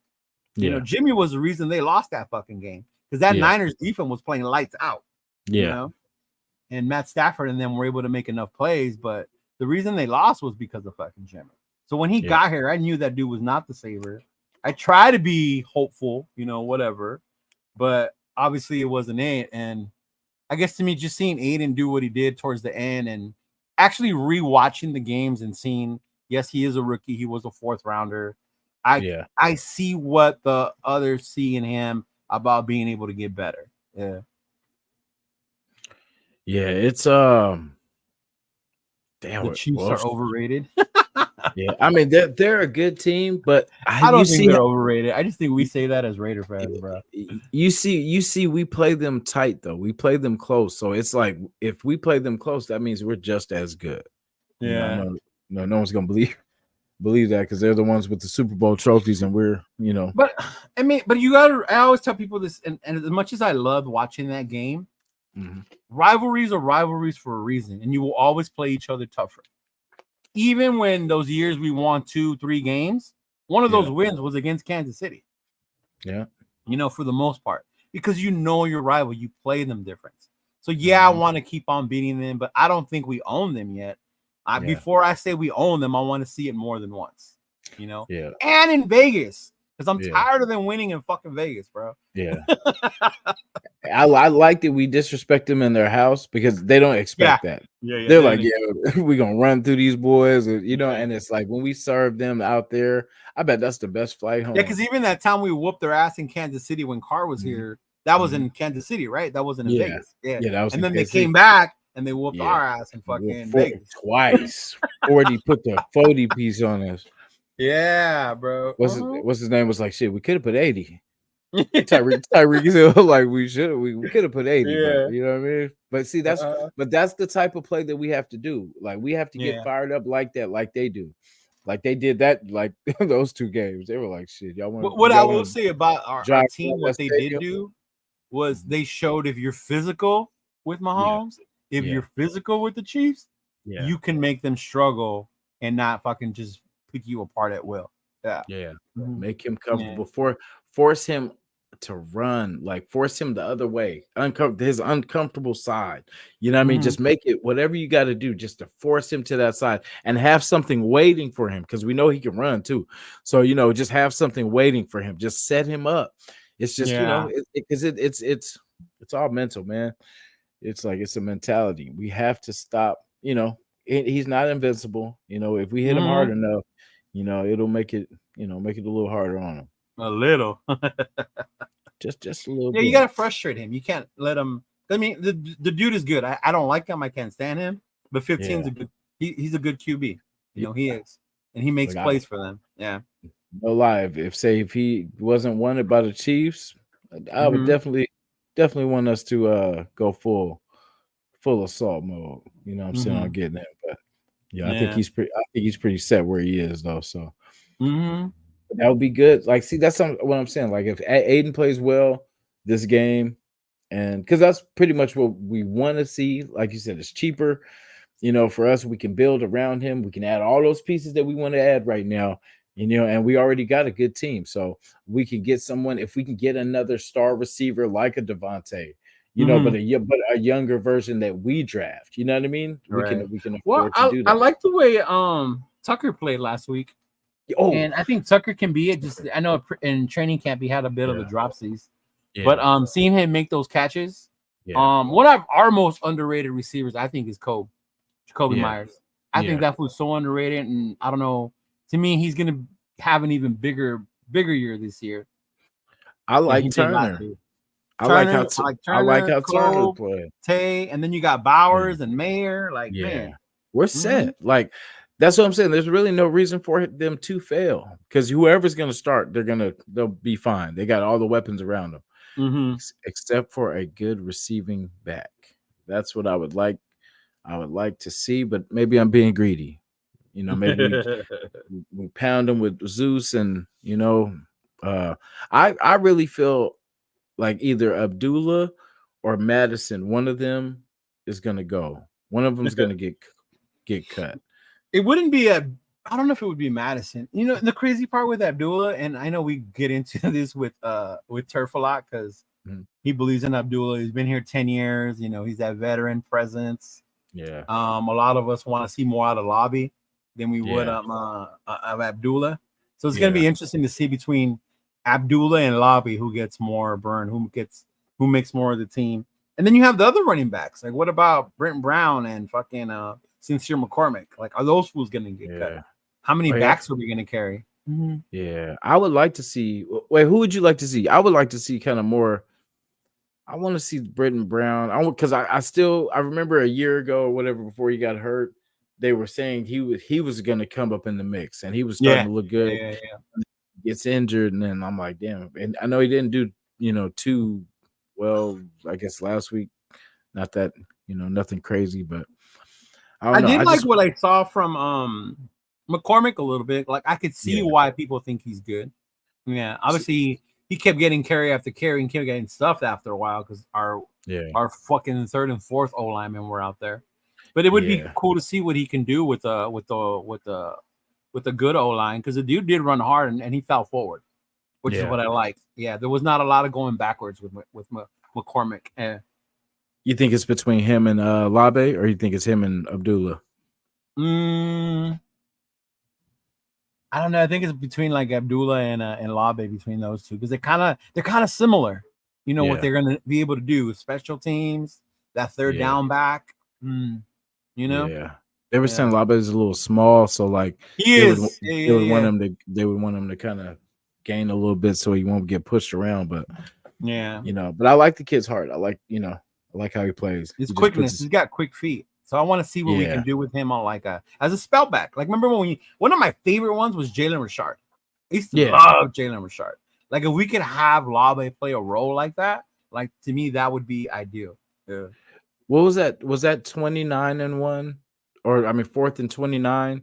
Jimmy was the reason they lost that fucking game because that Niners defense was playing lights out. And Matt Stafford and them were able to make enough plays, but the reason they lost was because of fucking Jimmy. So when he got here, I knew that dude was not the savior. I try to be hopeful, whatever, but obviously it wasn't it. And I guess to me, just seeing Aiden do what he did towards the end and actually rewatching the games and seeing, yes, he is a rookie. He was a 4th rounder. I see what the others see in him about being able to get better. Yeah, it's damn, the Chiefs are overrated. I mean they're a good team, but I don't think they're overrated. I just think we say that as Raider fans, bro. You see, we play them tight though. We play them close, so it's like if we play them close, that means we're just as good. Yeah, no one's gonna believe that because they're the ones with the Super Bowl trophies, and we're But I mean, but you gotta. I always tell people this, and as much as I loved watching that game, rivalries are rivalries for a reason, and you will always play each other tougher. Even when those years we won 2-3 games, one of those wins was against Kansas City. Yeah. For the most part, because your rival, you play them different. So I want to keep on beating them, but I don't think we own them yet. Before I say we own them, I want to see it more than once. And in Vegas, because I'm tired of them winning in fucking Vegas, bro. Yeah. I like that we disrespect them in their house because they don't expect that. They're like, we're gonna run through these boys, and it's like when we serve them out there, I bet that's the best flight home. Yeah, because even that time we whooped their ass in Kansas City when Carr was here, that was in Kansas City, right? That wasn't in Vegas. Yeah, that was. And then they came back and they whooped our ass in fucking Vegas twice. 40 put the 40 piece on us. Yeah, bro. What's his name was like, shit, we could have put 80. Tyreek Hill, like we could have put 80, bro, you know what I mean? But see, that's the type of play that we have to do. Like we have to get fired up like that, like they do. Like they did that, like those 2 games. They were like, shit, y'all want. What I will say about our team, what they did do was they showed if you're physical with Mahomes, if you're physical with the Chiefs, you can make them struggle and not fucking just pick you apart at will. Yeah. Yeah. Make him comfortable. Force him to run, like force him the other way, his uncomfortable side. You know what I mean? Just make it whatever you got to do just to force him to that side and have something waiting for him because we know he can run too. So, just have something waiting for him. Just set him up. It's just, because it's all mental, man. It's like it's a mentality. We have to stop, he's not invincible. If we hit him hard enough, it'll make it, make it a little harder on him. A little. just a little bit. You gotta frustrate him. You can't let him. I mean, the dude is good. I don't like him. I can't stand him. But 15's a good. He's a good QB. He is, and he makes plays for them. Yeah. No lie. If he wasn't wanted by the Chiefs, I would definitely want us to go full assault mode. You know what I'm saying, on getting him. But I think he's pretty set where he is though. So that would be good. Like, see, that's what I'm saying. Like, if Aiden plays well this game, and because that's pretty much what we want to see. Like you said, it's cheaper. For us, we can build around him. We can add all those pieces that we want to add right now. And we already got a good team. So we can get someone, if we can get another star receiver like a Devontae, but a younger version that we draft. You know what I mean? Right. We can afford to do that. I like the way Tucker played last week. Oh, and I think Tucker can be it. Just I know in training camp he had a bit of a dropsies, but seeing him make those catches, one of our most underrated receivers I think is Jacoby Myers. I think that was so underrated, and I don't know. To me, he's gonna have an even bigger year this year. I like Turner. I like how Turner played. Tay, and then you got Bowers and Mayer. Like, man, we're set. Like, that's what I'm saying. There's really no reason for them to fail because whoever's gonna start, they'll be fine. They got all the weapons around them, except for a good receiving back. That's what I would like. I would like to see, but maybe I'm being greedy. Maybe we pound them with Zeus, and I really feel like either Abdullah or Madison, one of them is gonna go. One of them is gonna get cut. It wouldn't be I don't know if it would be Madison. The crazy part with Abdullah, and I know we get into this with Turf a lot because he believes in Abdullah. He's been here 10 years. He's that veteran presence. Yeah. A lot of us want to see more out of Lobby than we would of Abdullah. So it's going to be interesting to see between Abdullah and Lobby who gets more burn, who makes more of the team. And then you have the other running backs. Like, what about Brent Brown and fucking Sincere McCormick? Like, are those fools going to get cut? How many backs are we going to carry? Yeah, I would like to see. Wait, who would you like to see? I would like to see kind of more. I want to see Britton Brown. Because I remember a year ago or whatever before he got hurt, they were saying he was going to come up in the mix and he was starting to look good. Yeah. Gets injured, and then I'm like, damn. And I know he didn't do too well. I guess last week, not that nothing crazy, but I did like what I saw from McCormick a little bit. Like, I could see why people think he's good. Yeah, obviously he kept getting carry after carry and kept getting stuffed after a while because our fucking third and fourth O linemen were out there. But it would be cool to see what he can do with the good O line because the dude did run hard and he fell forward, which is what I like. Yeah, there was not a lot of going backwards with McCormick. You think it's between him and Labe, or you think it's him and Abdullah? I don't know. I think it's between like Abdullah and Labe, between those two, because they're kind of similar. What they're gonna be able to do with special teams, that third down back. Yeah. They were saying Labe is a little small, so like they would want him to kind of gain a little bit so he won't get pushed around. But but I like the kid's heart. I like I like how he plays. His quickness. He's got quick feet. So I want to see what we can do with him on as a spell back. Like, remember when one of my favorite ones was Jalen Richard. I used to love Jalen Richard. Like, if we could have Labe play a role like that, like, to me, that would be ideal. Yeah. What was that? Was that 29-1? Or 4th and 29?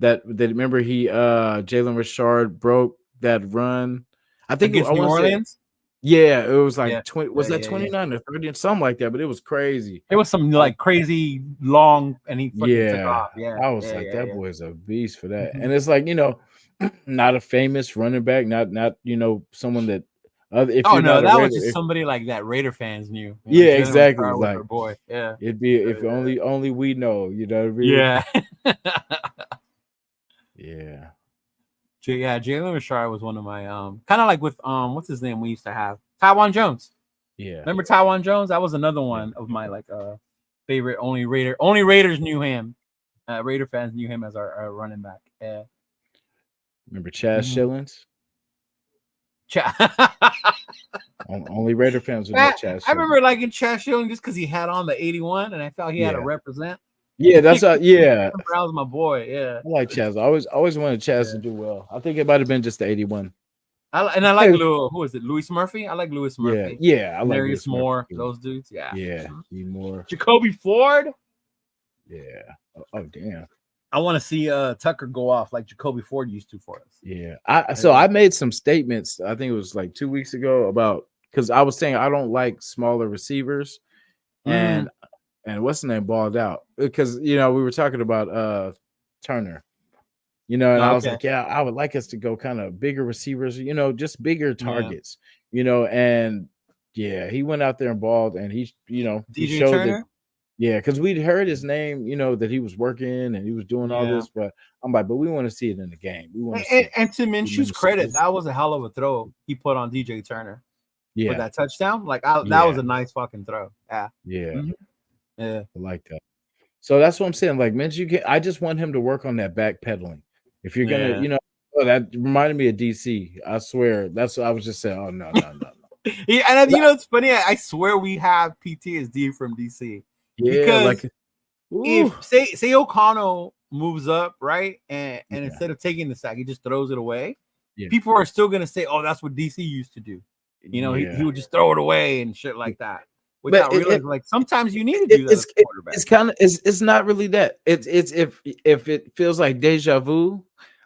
That remember Jalen Richard broke that run. I think against New Orleans. Yeah, it was like 20. Was that 29 or 30 something like that? But it was crazy. It was some like crazy long, and he fucking took off. Yeah, I was like, that boy's a beast for that. And it's like, not a famous running back, not someone that if you're no, not a that was Raider, just somebody like that Raider fans knew. yeah, Jalen exactly. was Like their boy. Yeah, it'd be if only we know, you know what I mean? yeah, Yeah. yeah. Jalen Richard was one of my kind of like with what's his name we used to have Taiwan Jones. Yeah. Remember Taiwan Jones? That was another one of my like favorite. Only Raiders knew him. Raider fans knew him as our running back. Yeah. Remember Chaz Shillings? Only Raider fans would know Chaz Shillings. I remember liking Chaz Shillings just because he had on the 81, and I felt he had to represent. Yeah, that's yeah. That was my boy. Yeah, I like Chaz. I always wanted Chaz to do well. I think it might have been just the 81. I like who is it? Louis Murphy. I like Louis Murphy. Yeah. I like Marius Moore. Those dudes. Yeah. Moore. Jacoby Ford. Yeah. Oh damn. I want to see Tucker go off like Jacoby Ford used to for us. Yeah. I made some statements. I think it was like 2 weeks ago about because I was saying I don't like smaller receivers, and what's the name balled out because we were talking about Turner. And I was like, yeah, I would like us to go kind of bigger receivers, just bigger targets, and yeah, he went out there and balled, and he showed Turner? that, because we'd heard his name, that he was working and he was doing all this, but I'm like, but we want to see it in the game. We want to see. And to Minshew's credit, that was a hell of a throw he put on DJ Turner. Yeah, for that touchdown, that was a nice fucking throw. Yeah, I like that. So that's what I'm saying. Like, Minshew, I just want him to work on that backpedaling. If you're gonna, that reminded me of DC. I swear, that's what I was just saying. Oh no. Yeah, and it's funny. I swear we have PTSD from DC. Yeah, because if say O'Connell moves up, right, and instead of taking the sack, he just throws it away. Yeah. People are still gonna say, "Oh, that's what DC used to do." He would just throw it away and shit like that. Without realizing, like sometimes you need to do that as a quarterback. It's kind of it's not really that. It's if it feels like deja vu.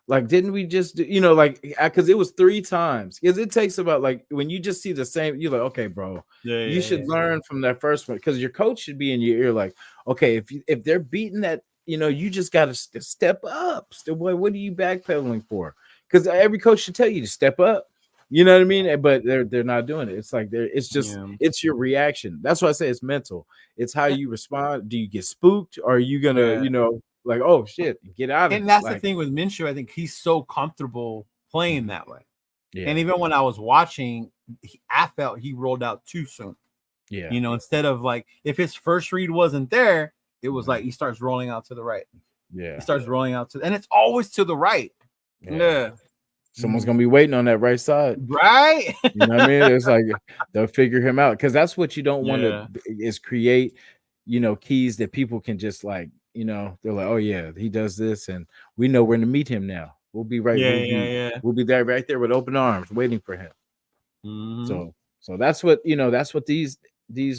Like, didn't we just do, because it was 3 times. Because it takes about, like, when you just see the same, you're like, okay, bro, you should learn from that first one. Because your coach should be in your ear, like, okay, if they're beating that, you just got to step up. Boy, what are you backpedaling for? Because every coach should tell you to step up. You know what I mean? But they're not doing it. It's like it's your reaction. That's why I say it's mental. It's how you respond. Do you get spooked? Or are you gonna, like, oh shit, get out of it. And that's the thing with Minshew. I think he's so comfortable playing that way. Yeah. And even when I was watching, I felt he rolled out too soon. Yeah. Instead of like if his first read wasn't there, it was like he starts rolling out to the right. Yeah. He starts rolling out and it's always to the right. Yeah. Someone's gonna be waiting on that right side, right? You know what I mean? It's like they'll figure him out because that's what you don't want to is create, keys that people can just like, they're like, oh yeah, he does this, and we know we're gonna meet him now. We'll be right. We'll be there right there with open arms, waiting for him. Mm-hmm. So that's what that's what these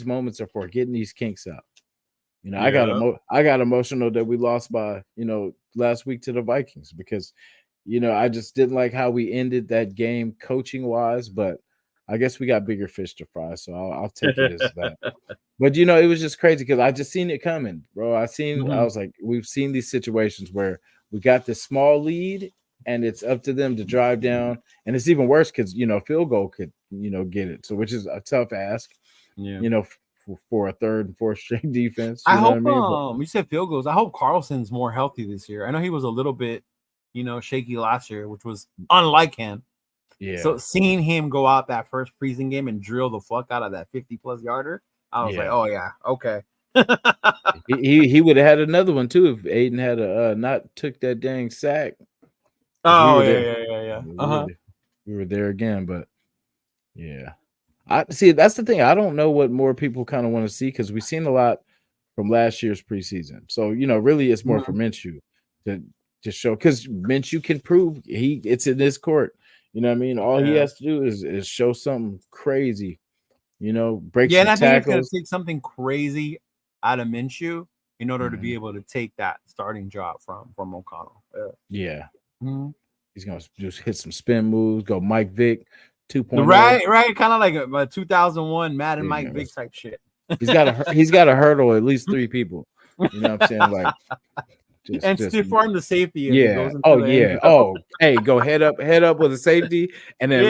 moments are for, getting these kinks out. I got emotional that we lost by last week to the Vikings because. I just didn't like how we ended that game coaching wise, but I guess we got bigger fish to fry, so I'll take it as that. But it was just crazy because I just seen it coming, bro. I was like, we've seen these situations where we got this small lead and it's up to them to drive down, and it's even worse because field goal could get it, so which is a tough ask, for a third and fourth string defense. I hope you said field goals. I hope Carlson's more healthy this year. I know he was a little bit. Shaky last year, which was unlike him. Yeah. So seeing him go out that first preseason game and drill the fuck out of that 50+ yarder, I was like, oh yeah, okay. he would have had another one too if Aiden had not took that dang sack. Oh yeah. We were there again, but yeah. I see. That's the thing. I don't know what more people kind of want to see because we've seen a lot from last year's preseason. So really, it's more for Minshew to show because Minshew can prove it's in this court. You know what I mean? All he has to do is show something crazy, break some and I tackles. think it's going to take something crazy out of Minshew in order to be able to take that starting job from O'Connell. Yeah. Mm-hmm. He's going to just hit some spin moves, go Mike Vick, 2.0. Right, kind of like a 2001 Madden Yeah, Mike Vick type shit. he's got to hurdle at least 3 people. You know what I'm saying? Like and just stiff arm the safety if he yeah. goes into Oh the end yeah. zone. Oh, hey, go head up with a safety, and then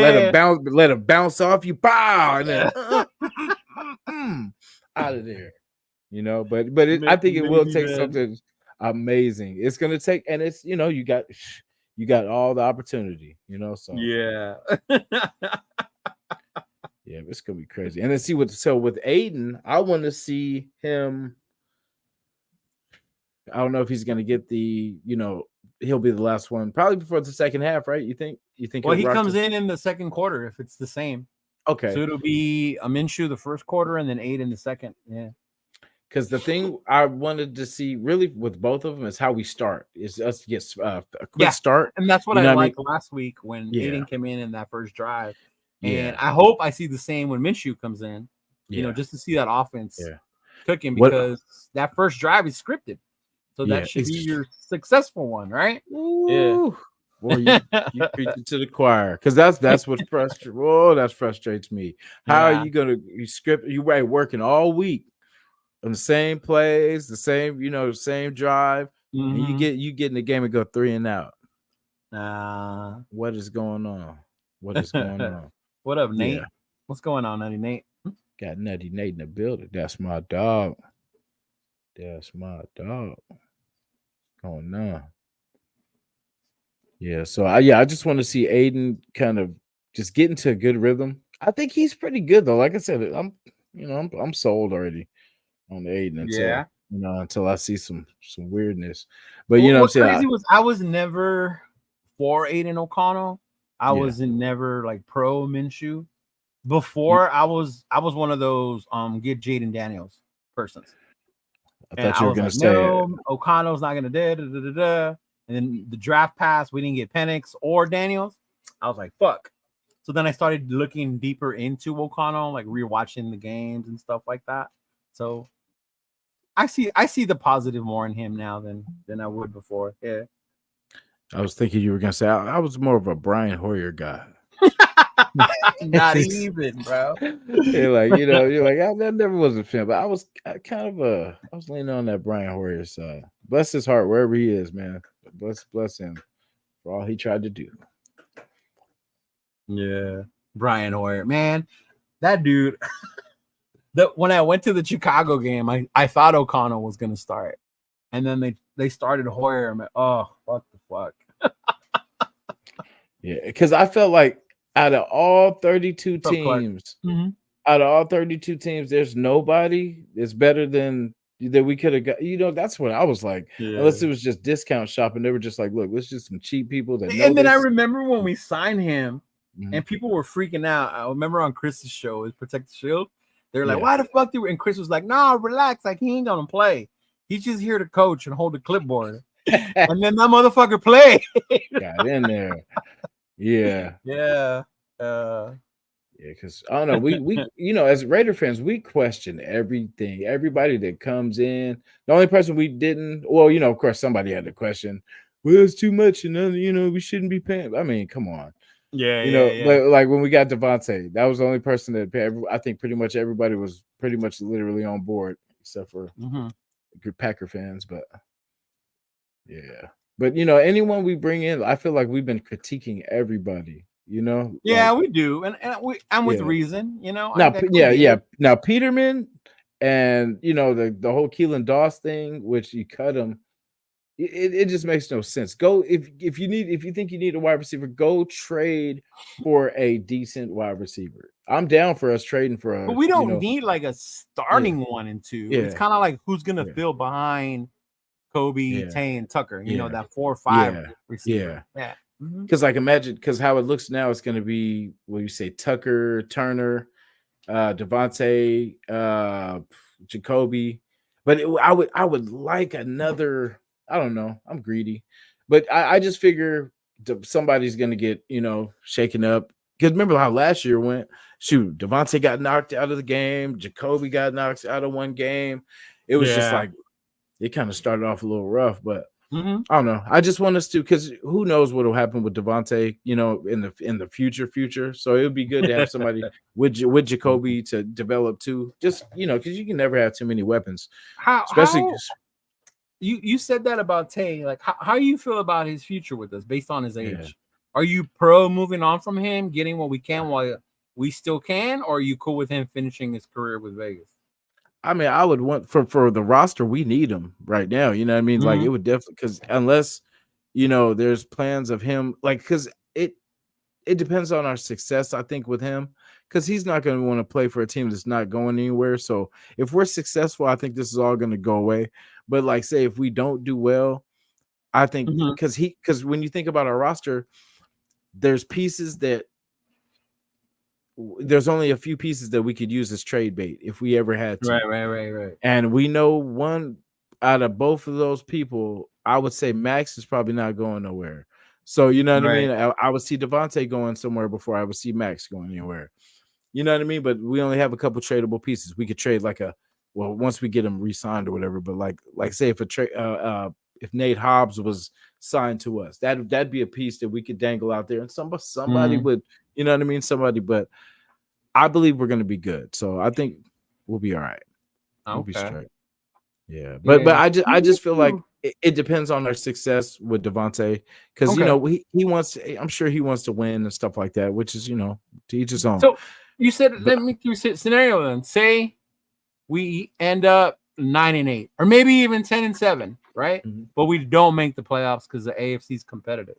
let him bounce off you, pow, and then out of there. You know, but I think it will take something amazing. It's gonna take, and it's you got all the opportunity. You know, so yeah. Yeah, it's gonna be crazy. And then see with Aiden, I want to see him. I don't know if he's gonna get he'll be the last one, probably before the second half, right? You think Well, he comes in the second quarter if it's the same. Okay. So it'll be a Minshew the first quarter and then Aiden in the second. Yeah. Because the thing I wanted to see really with both of them is how we start. Is us to get a quick start. And that's what I liked last week when Aiden came in that first drive. And I hope I see the same when Minshew comes in, just to see that offense cooking because that first drive is scripted. So that should be your successful one, right? Yeah. Boy, you preach it to the choir because that's what frustrates. Oh, that frustrates me. How are you gonna script? You working all week on the same plays, the same drive, and you get in the game and go 3 and out. What is going on? What is going on? What up, Nate? Yeah. What's going on, Nutty Nate? Got Nutty Nate in the building. That's my dog. That's my dog. Going on. Yeah, so I just want to see Aiden kind of just get into a good rhythm. I think he's pretty good though. Like I said, I'm sold already on the Aiden until I see some weirdness. But you know what I'm saying? Crazy was I was never for Aiden O'Connell. I wasn't never like pro Minshew. Before I was one of those get Jaden Daniels persons. I thought you were gonna say no, O'Connell's not gonna da. And then the draft pass, we didn't get Penix or Daniels. I was like, fuck. So then I started looking deeper into O'Connell, like rewatching the games and stuff like that. So I see the positive more in him now than I would before. Yeah. I was thinking you were gonna say I was more of a Brian Hoyer guy. Not even, bro. You're like I never was a fan, but I was leaning on that Brian Hoyer side. Bless his heart wherever he is, man. Bless him for all he tried to do. Yeah, Brian Hoyer, man, that dude. When I went to the Chicago game, I thought O'Connell was gonna start, and then they started Hoyer. I'm like, oh, what the fuck? Yeah, because I felt like out of all 32 teams, there's nobody that's better than that we could have got. That's what I was like. Yeah. Unless it was just discount shopping, they were just like, look, let's just some cheap people that know. And then I remember when we signed him, and people were freaking out. I remember on Chris's show, his Protect the Shield. They're like, why the fuck do we? And Chris was like, nah, relax. Like, he ain't gonna play. He's just here to coach and hold the clipboard. And then that motherfucker played. Got in there. Yeah. Yeah. Because I don't know. We as Raider fans, we question everything. Everybody that comes in. The only person we didn't, of course, somebody had to question. Well, it's too much, and then we shouldn't be paying. I mean, come on. Yeah. But like when we got Devontae, that was the only person that I think pretty much everybody was pretty much literally on board, except for Packer fans. But yeah, but anyone we bring in, I feel like we've been critiquing everybody. Yeah, we do, and with reason. Now Peterman and the whole Keelan Doss thing, which you cut him. It just makes no sense. Go if you think you need a wide receiver, go trade for a decent wide receiver. I'm down for us trading for a. But we don't need like a starting 1 and 2. Yeah. It's kind of like who's gonna fill behind Kobe, Tay, and Tucker. That 4 or 5 receiver. Yeah. Because imagine how it looks now, it's going to be what you say Tucker, Turner, Devontae, Jacoby. But I would like another. I don't know. I'm greedy, but I just figure somebody's going to get shaken up. Because remember how last year went? Shoot, Devontae got knocked out of the game. Jacoby got knocked out of one game. It was just like it kind of started off a little rough, but I don't know. I just want us to, because who knows what will happen with Devontae, in the future. So it would be good to have somebody with Jacoby to develop too. Just because you can never have too many weapons. Especially you said that about Tay. Like, how you feel about his future with us based on his age? Yeah. Are you pro moving on from him, getting what we can while we still can, or are you cool with him finishing his career with Vegas? I mean, I would want for the roster, we need him right now. You know what I mean? Like, it would definitely, because unless there's plans of him, like, because it depends on our success, I think, with him, because he's not going to want to play for a team that's not going anywhere. So if we're successful, I think this is all going to go away. But like, say if we don't do well, I think because when you think about our roster, there's only a few pieces that we could use as trade bait if we ever had to. Right. And we know one out of both of those people, I would say Max is probably not going nowhere. So, you know what I mean? I would see Devontae going somewhere before I would see Max going anywhere. You know what I mean? But we only have a couple tradable pieces. We could trade once we get him re-signed or whatever. But like say if Nate Hobbs was signed to us, that'd be a piece that we could dangle out there, and somebody would, you know what I mean? Somebody, but I believe we're going to be good. So I think we'll be all right. We'll be straight. Yeah, but I just feel like it depends on our success with Devontae, because he wants to, I'm sure he wants to win and stuff like that, which is to each his own. So you said, let me do a scenario then. Say we end up 9-8, or maybe even 10-7, right? But we don't make the playoffs because the AFC is competitive.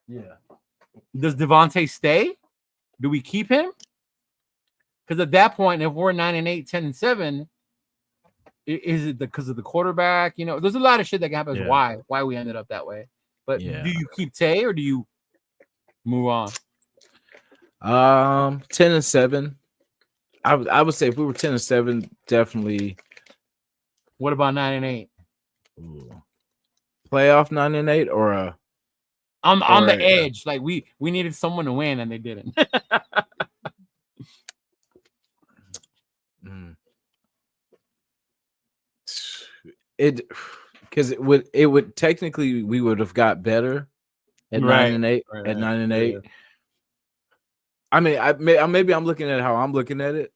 Yeah. Does Devontae stay? Do we keep him? Because at that point, if we're 9-8, 10-7, is it because of the quarterback? There's a lot of shit that happens. Yeah. Why we ended up that way. But do you keep Tay or do you move on? 10-7. I would say if we were 10-7, definitely. What about 9-8? Playoff 9-8 or on the edge? Like we needed someone to win and they didn't. Because it would technically, we would have got better at 9-8. At 9-8. Yeah. I mean, maybe I'm looking at how I'm looking at it,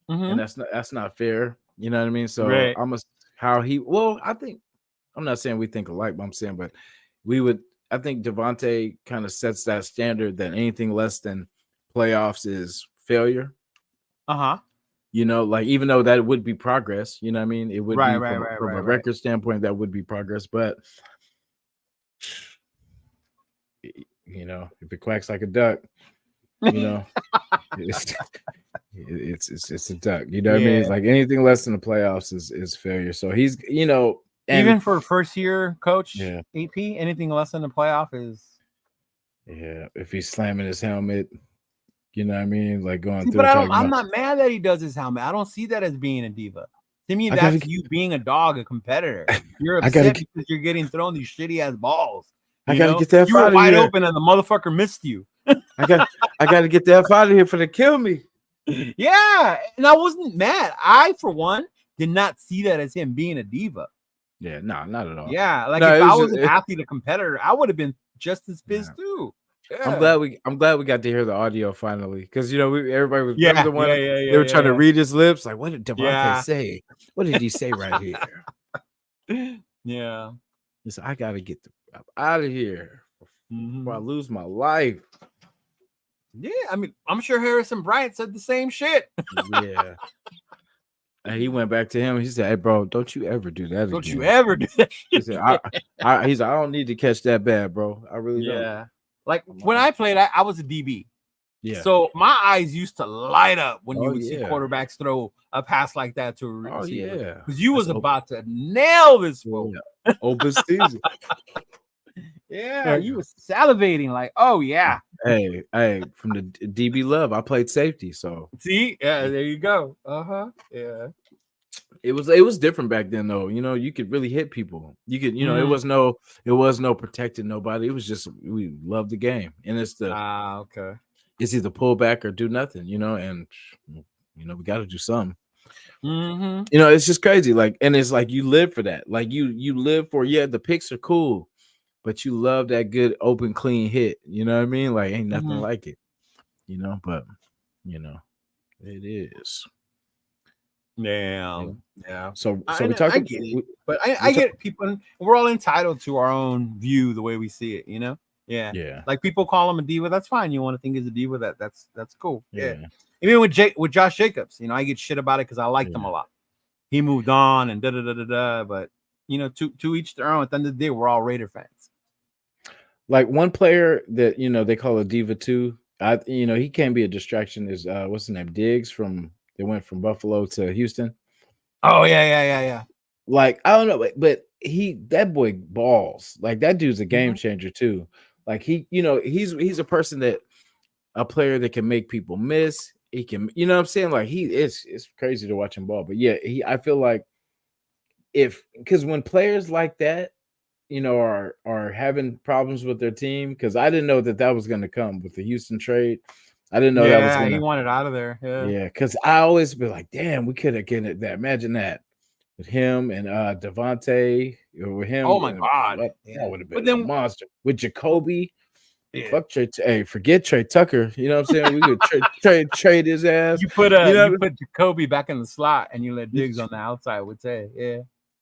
and that's not fair. You know what I mean? So I think, I'm not saying we think alike, but I'm saying, but I think Devontae kind of sets that standard that anything less than playoffs is failure. Like, even though that would be progress, you know what I mean? It would be from a record standpoint, that would be progress. But if it quacks like a duck, it's a duck. You know what I mean? It's like anything less than the playoffs is failure. So he's, even for first year coach, AP, anything less than the playoff is. Yeah, if he's slamming his helmet. You know what I mean? Like going through. But I'm not mad that he does his helmet. I don't see that as being a diva. To me, that's you being a dog, a competitor. You're upset because you're getting thrown these shitty ass balls. I gotta get that. You were wide open and the motherfucker missed you. I gotta get that out of here for to kill me. Yeah, and I wasn't mad. I, for one, did not see that as him being a diva. Yeah, no, not at all. Yeah, like if I was an athlete, a competitor, I would have been just as pissed too. Yeah. I'm glad we got to hear the audio finally, because everybody was the one they were trying to read his lips. Like, what did Devontae say? What did he say right here? Yeah, he said, I gotta get out of here before I lose my life. Yeah, I mean, I'm sure Harrison Bryant said the same shit. Yeah. And he went back to him. He said, "Hey, bro, don't you ever do that again. Don't you ever do that shit." He said, I don't need to catch that bad, bro. I really don't. Yeah. Like when I played, I was a DB. Yeah. So my eyes used to light up when you would see quarterbacks throw a pass like that to a receiver. Yeah. Because you was about to nail this fool. Yeah. Open season. Yeah, you was salivating like, oh yeah. Hey, from the DB love, I played safety, so see, yeah, there you go. Yeah. It was different back then, though. You could really hit people. You could, it was no protecting nobody. It was just, we loved the game, and it's okay. It's either pull back or do nothing, and we got to do something. Mm-hmm. You know, it's just crazy. Like, and it's like you live for that. Like you live for, yeah, the picks are cool, but you love that good open clean hit. You know what I mean? Like ain't nothing like it. You know, but you know, it is. Yeah. So we I talked get it, we, but we I talk, get it. People, we're all entitled to our own view, the way we see it. Yeah. yeah. Like people call him a diva. That's fine. You want to think he's a diva? That's cool. Yeah. Yeah. Even with Josh Jacobs, I get shit about it because I liked him a lot. He moved on and da da da da da. But to each their own. At the end of the day, we're all Raider fans. Like one player that they call a diva too. He can't be a distraction. Is what's his name? Diggs they went from Buffalo to Houston. Oh yeah. Like I don't know, but that boy balls. Like that dude's a game changer too. Like he's a person a player that can make people miss. He can, you know what I'm saying? Like it's crazy to watch him ball. But yeah, I feel like because when players like that, are having problems with their team, because I didn't know that was going to come with the Houston trade. I didn't know that was going to. He wanted out of there. Yeah, because I always be like, damn, we could have gotten that. Imagine that with him and Devontae, or with him. Oh my God, that would have been a monster with Jacoby. Yeah. Fuck Trey. Hey, forget Trey Tucker. You know what I'm saying? We could trade his ass. You put Jacoby back in the slot and you let Diggs on the outside with Tay. Yeah.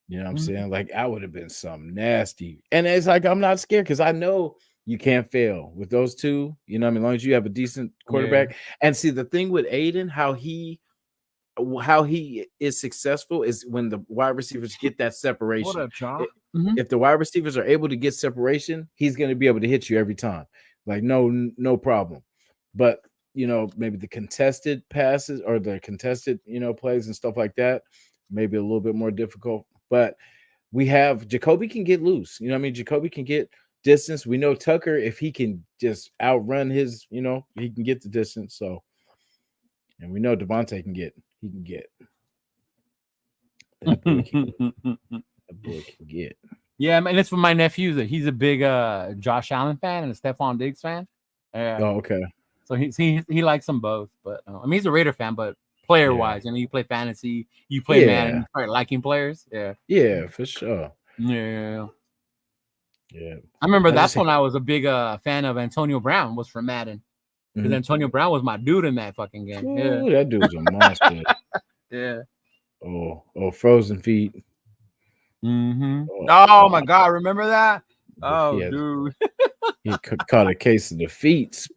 You know what I'm saying? Like I would have been something nasty. And it's like I'm not scared because I know you can't fail with those two. You know what I mean? As long as you have a decent quarterback. Yeah. And see, the thing with Aiden, how he is successful is when the wide receivers get that separation. What up, John? If the wide receivers are able to get separation, he's going to be able to hit you every time. Like no problem. But maybe the contested passes or the contested plays and stuff like that, maybe a little bit more difficult. But we have Jacoby can get loose. You know what I mean? Jacoby can get distance. We know Tucker, if he can just outrun his, he can get the distance. So, and we know Devontae can get. That boy can get. Yeah, I mean, it's for my nephew. He's a big Josh Allen fan and a Stephon Diggs fan. Oh, okay. So he likes them both. But I mean, he's a Raider fan, but player wise, you play fantasy, you play Madden, you start liking players. Yeah, for sure. Yeah. I remember that's when I was a big fan of Antonio Brown, was for Madden, because Antonio Brown was my dude in that fucking game. Ooh, that dude's a monster. Yeah. Oh, frozen feet. Oh my God, remember that? Oh, dude. He caught a case of the feet.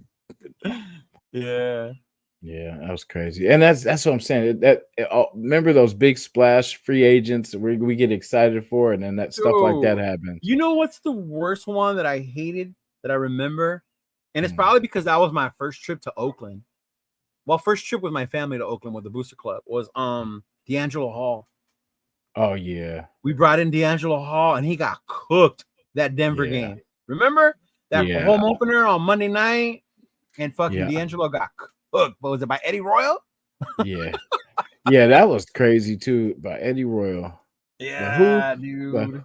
Yeah, that was crazy. And that's what I'm saying. Remember those big splash free agents we get excited for, and then stuff like that happens. You know what's the worst one that I hated that I remember? And it's probably because that was my first trip to Oakland. Well, first trip with my family to Oakland with the Booster Club was D'Angelo Hall. Oh yeah. We brought in D'Angelo Hall and he got cooked that Denver game. Remember that home opener on Monday night? And fucking D'Angelo got cooked. But was it by Eddie Royal? Yeah, that was crazy too, by Eddie Royal. Yeah, dude.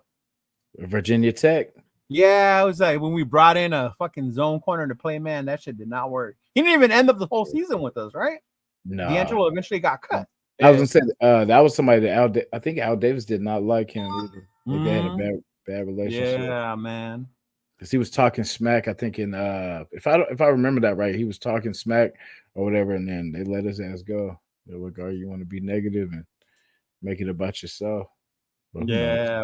Virginia Tech. Yeah, I was like, when we brought in a fucking zone corner to play, man, that shit did not work. He didn't even end up the whole season with us, right? No. D'Angelo eventually got cut. I was gonna say that was somebody that I think Al Davis did not like him either. Like they had a bad relationship. Yeah, man. Because he was talking smack, I think in if I remember that right, he was talking smack or whatever, and then they let his ass go. They're like, "Oh, you want to be negative and make it about yourself?" But,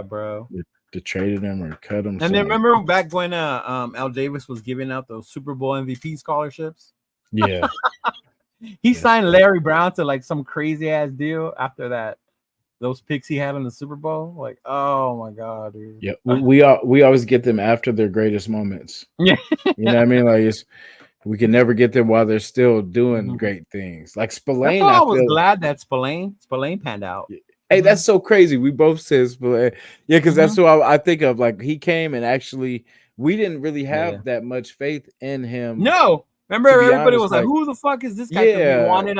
bro. They traded him or cut him. And then remember back when Al Davis was giving out those Super Bowl MVP scholarships? Yeah. He signed Larry Brown to like some crazy ass deal after that. Those picks he had in the Super Bowl, like, oh my God, dude. Yeah, we always get them after their greatest moments. Yeah, you know what I mean. Like we can never get them while they're still doing great things. Like Spillane, I was glad that Spillane panned out. Hey, that's so crazy. We both said Spillane, because that's who I think of. Like he came and actually, we didn't really have that much faith in him. No, remember everybody was like, "Who the fuck is this guy?" Yeah, we wanted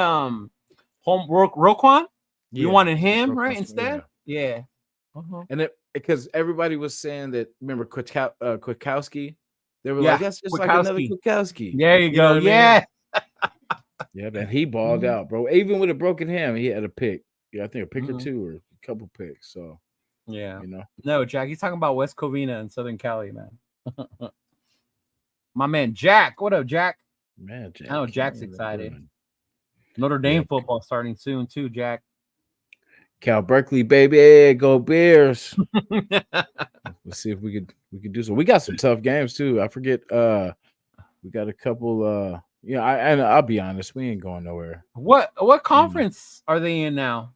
Roquan. You wanted him, right? Instead, yeah. And because everybody was saying that, remember Kwiatkowski? They were like, that's just like another Kwiatkowski. There you go. Yeah. Yeah, man, he balled out, bro. Even with a broken hand, he had a pick. I think a pick or two or a couple picks. So yeah, you know. No, Jack, he's talking about West Covina and Southern Cali, man. My man Jack, what up, Jack? Man, Jack, I know Jack's excited. doing? Notre Dame football starting soon too, Jack. Cal Berkeley, baby, go Bears. Let's see if we could do so. We got some tough games too. I forget. We got a couple. I'll be honest, we ain't going nowhere. What conference are they in now?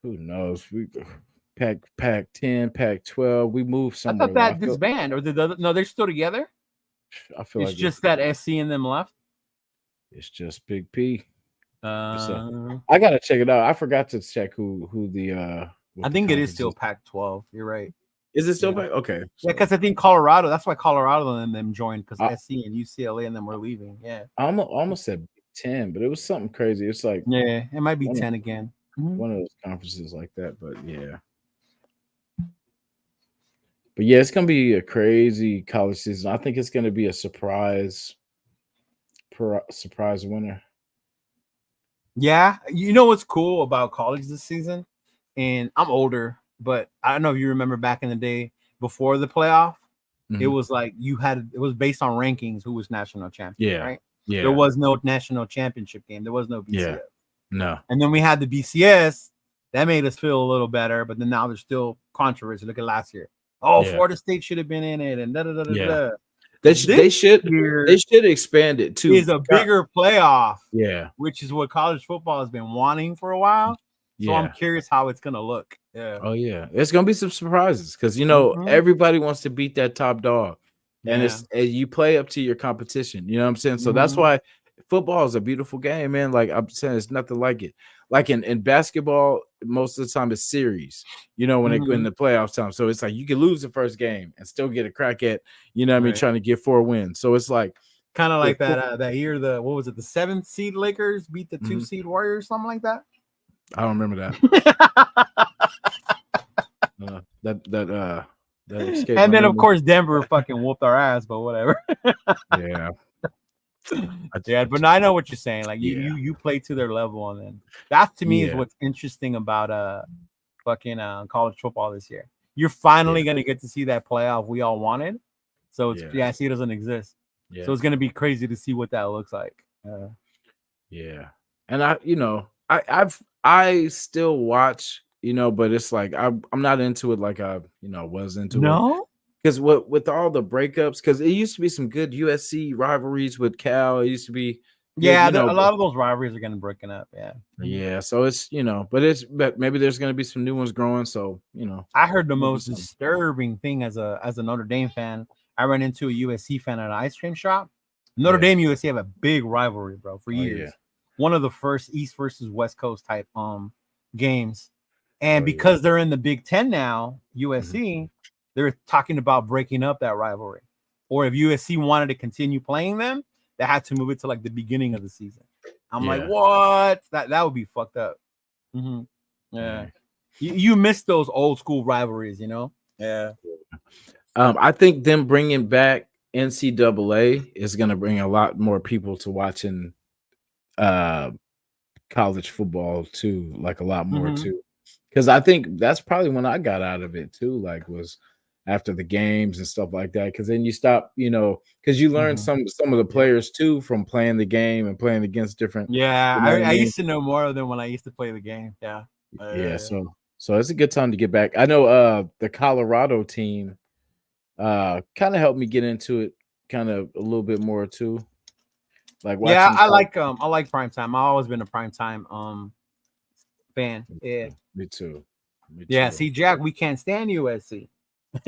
Who knows? We Pac 10, Pac 12. We moved somewhere. I thought that disbanded, or no, they're still together. I feel it's like just that SC and them left. It's just Big P. So, I gotta check it out. I forgot to check who the. I think it is still Pac-12. You're right. Is it still Pac? Okay. Yeah, because I think Colorado. That's why Colorado and them joined, because SC and UCLA and them were leaving. Yeah. I almost said Big 10, but it was something crazy. It's like it might be 10 again. One of those conferences like that, but yeah. But yeah, it's gonna be a crazy college season. I think it's gonna be a surprise winner. Yeah, you know what's cool about college this season, and I'm older, but I don't know if you remember back in the day before the playoff, it was like it was based on rankings who was national champion. Right? Yeah. There was no national championship game. There was no BCS. Yeah. No. And then we had the BCS. That made us feel a little better, but then now there's still controversy. Look at last year. Florida State should have been in it, and da. They should expand it too. Is a bigger playoff, which is what college football has been wanting for a while. So I'm curious how it's gonna look. Yeah. Oh yeah, it's gonna be some surprises because everybody wants to beat that top dog, and you play up to your competition. You know what I'm saying? So that's why football is a beautiful game, man. Like I'm saying, it's nothing like it. Like in basketball, most of the time it's series, when in the playoff time. So it's like you can lose the first game and still get a crack at, trying to get 4 wins. So it's like kind of like that year, the 7th seed Lakers beat the 2 seed Warriors, something like that. I don't remember that. And then of course Denver fucking whooped our ass, but whatever. Yeah. But I know what you're saying. Like you play to their level, and then that to me is what's interesting about fucking college football this year. You're finally gonna get to see that playoff we all wanted. So it's it doesn't exist. Yeah. So it's gonna be crazy to see what that looks like. And I still watch, but it's like I'm not into it like I was into it. Because with all the breakups, because it used to be some good USC rivalries with Cal. It used to be a lot of those rivalries are getting broken up. Yeah. So it's but maybe there's gonna be some new ones growing. So I heard the most disturbing thing as a Notre Dame fan. I ran into a USC fan at an ice cream shop. Notre Dame USC have a big rivalry, bro, for years. One of the first East versus West Coast type games, and because they're in the Big Ten now, USC. They're talking about breaking up that rivalry. Or if USC wanted to continue playing them, they had to move it to like the beginning of the season. I'm like, what? That would be fucked up. Yeah. You miss those old school rivalries, Yeah. I think them bringing back NCAA is going to bring a lot more people to watching college football too, like a lot more too. Because I think that's probably when I got out of it too, like was after the games and stuff like that. Because then you stop, because you learn some of the players too from playing the game and playing against different. Yeah, I used to know more of them when I used to play the game. Yeah. So it's a good time to get back. I know the Colorado team kind of helped me get into it kind of a little bit more too. Like I like primetime. I've always been a primetime fan. Yeah. Me too. Yeah, see, Jack, we can't stand USC.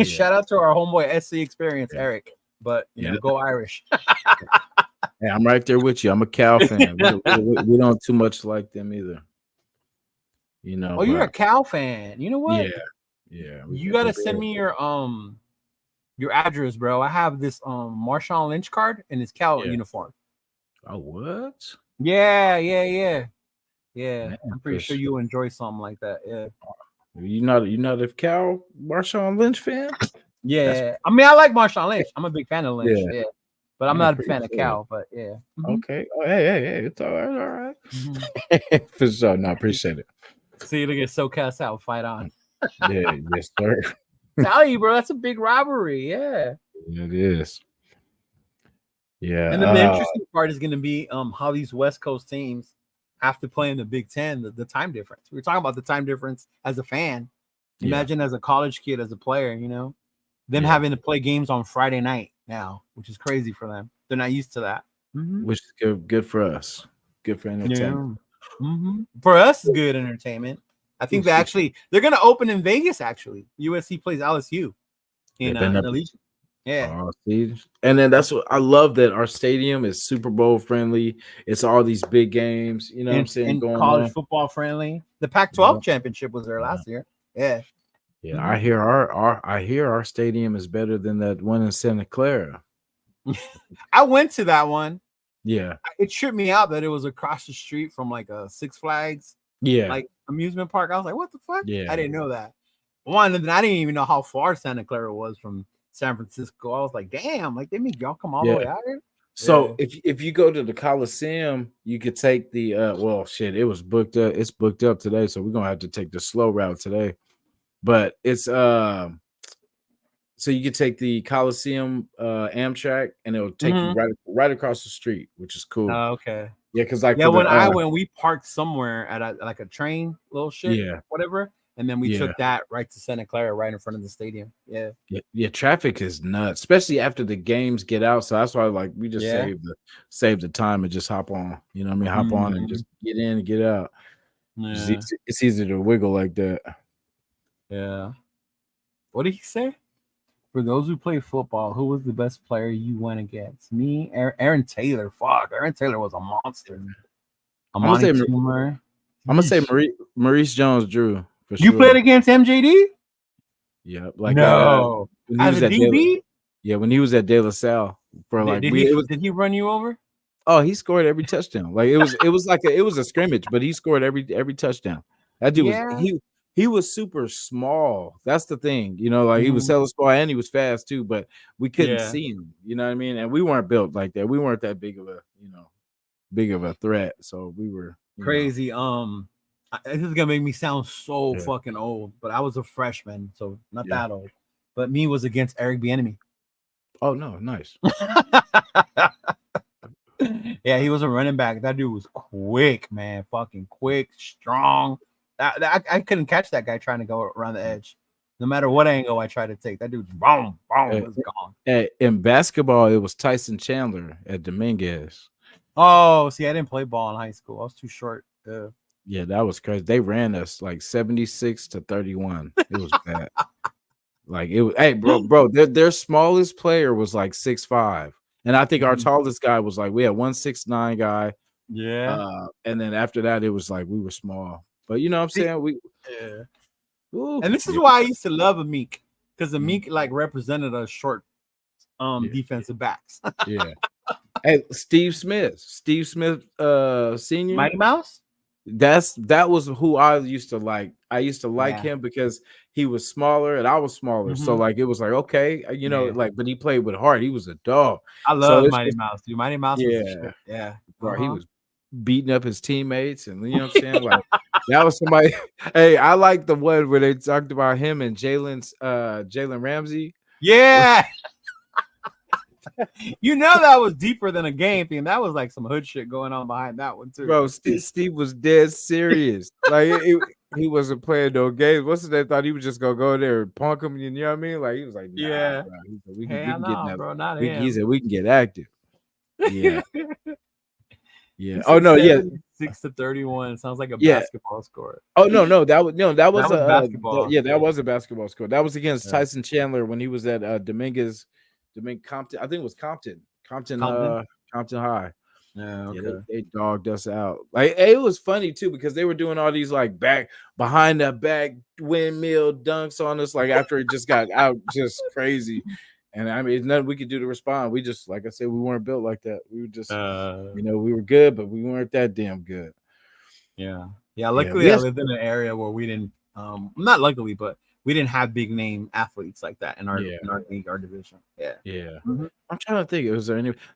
Shout out to our homeboy SC experience, Eric. But go Irish. Yeah, I'm right there with you. I'm a Cal fan. we don't too much like them either. Oh, you're a Cal fan. You know what? Yeah. You gotta send me your address, bro. I have this Marshawn Lynch card in his Cal uniform. Oh, what? Yeah. Man, I'm pretty sure you'll enjoy something like that. Yeah. You not a Cal Marshawn Lynch fan? Yeah. I mean, I like Marshawn Lynch. I'm a big fan of Lynch. Yeah. But I'm not a big fan of Cal. But Okay. Oh, hey, it's all right. For sure. No, appreciate it. See, look at SoCal South fight on. Yeah, yes, sir. Tell you, bro, that's a big rivalry. Yeah. It is. Yeah. And then the interesting part is going to be how these West Coast teams have to play in the Big Ten, the time difference. We were talking about the time difference as a fan. Imagine as a college kid, as a player, them having to play games on Friday night now, which is crazy for them. They're not used to that. Which is good for us. Good for entertainment. For us, good entertainment. I think they're going to open in Vegas. Actually, USC plays LSU in the Legion. Yeah. And then that's what I love, that our stadium is Super Bowl friendly. It's all these big games, you know what I'm saying, and going college on. Football friendly. The Pac-12 championship was there last year. Yeah. Yeah, I hear our stadium is better than that one in Santa Clara. I went to that one. Yeah. It tripped me out that it was across the street from like a Six Flags amusement park. I was like, what the fuck? Yeah. I didn't know that. One, and then I didn't even know how far Santa Clara was from San Francisco. I was like, damn, like they make y'all come all the way out here. So if you go to the Coliseum, you could take the it was booked up. It's booked up today, so we're gonna have to take the slow route today. But it's so you could take the Coliseum Amtrak, and it'll take you right across the street, which is cool. Okay. Yeah, because when we parked somewhere at a train, little shit, whatever. And then we took that right to Santa Clara, right in front of the stadium. Yeah. Traffic is nuts, especially after the games get out. So that's why, like, we just save the time and just hop on. You know what I mean? Hop on and just get in and get out. Yeah. It's easy to wiggle like that. Yeah. What did he say? For those who play football, who was the best player you went against? Me, Aaron Taylor. Fuck, Aaron Taylor was a monster. I'm gonna say Maurice Jones-Drew. You played against MJD? Yeah, like no. As a DB? When he was at De La Salle for like did he run you over? Oh, he scored every touchdown. Like it was a scrimmage, but he scored every touchdown. That dude was he was super small. That's the thing, like he was hella small and he was fast too, but we couldn't see him. You know what I mean? And we weren't built like that. We weren't that big of a threat. So we were crazy. This is gonna make me sound so fucking old, but I was a freshman, so not that old. But me was against Eric Bieniemy. Oh no, nice. Yeah, he was a running back. That dude was quick, man. Fucking quick, strong. I couldn't catch that guy trying to go around the edge. No matter what angle I tried to take, that dude's boom, was gone. In basketball, it was Tyson Chandler at Dominguez. Oh, see, I didn't play ball in high school. I was too short. Yeah, that was crazy. They ran us like 76-31. It was bad. Like it was. Hey, bro, their smallest player was like 6'5", and I think our tallest guy was like we had 169 guy. Yeah. And then after that, it was like we were small. But you know what I'm saying? And this is why I used to love Amik, because Amik like represented us short defensive backs. Yeah. Hey, Steve Smith, Senior, Mighty Mouse. That was who I used to like. I used to like him because he was smaller and I was smaller. So like it was like okay, but he played with heart. He was a dog. I love Mighty Mouse, dude. Mighty Mouse was bro, he was beating up his teammates, and you know what I'm saying? Like that was somebody. Hey, I like the one where they talked about him and Jalen Ramsey. Yeah. That was deeper than a game thing. That was like some hood shit going on behind that one too. Bro, Steve was dead serious. Like he wasn't playing no games. What's it? They thought he was just gonna go there and punk him. You know what I mean? Like he was like, nah, bro. We can get bro, not him. He said we can get active. Yeah. Yeah. Oh no, 6-31. Sounds like a basketball score. Oh no, that was basketball. That was a basketball score. That was against Tyson Chandler when he was at Dominguez Compton. I think it was Compton High. Yeah, okay. They dogged us out. Like it was funny too because they were doing all these like behind the back windmill dunks on us. Like after it just got out, just crazy. And I mean, it's nothing we could do to respond. We just, like I said, we weren't built like that. We were just, we were good, but we weren't that damn good. Yeah. Luckily, I lived in an area where we didn't. Not luckily, but we didn't have big name athletes like that in our league, our division. Yeah. Mm-hmm. I'm trying to think.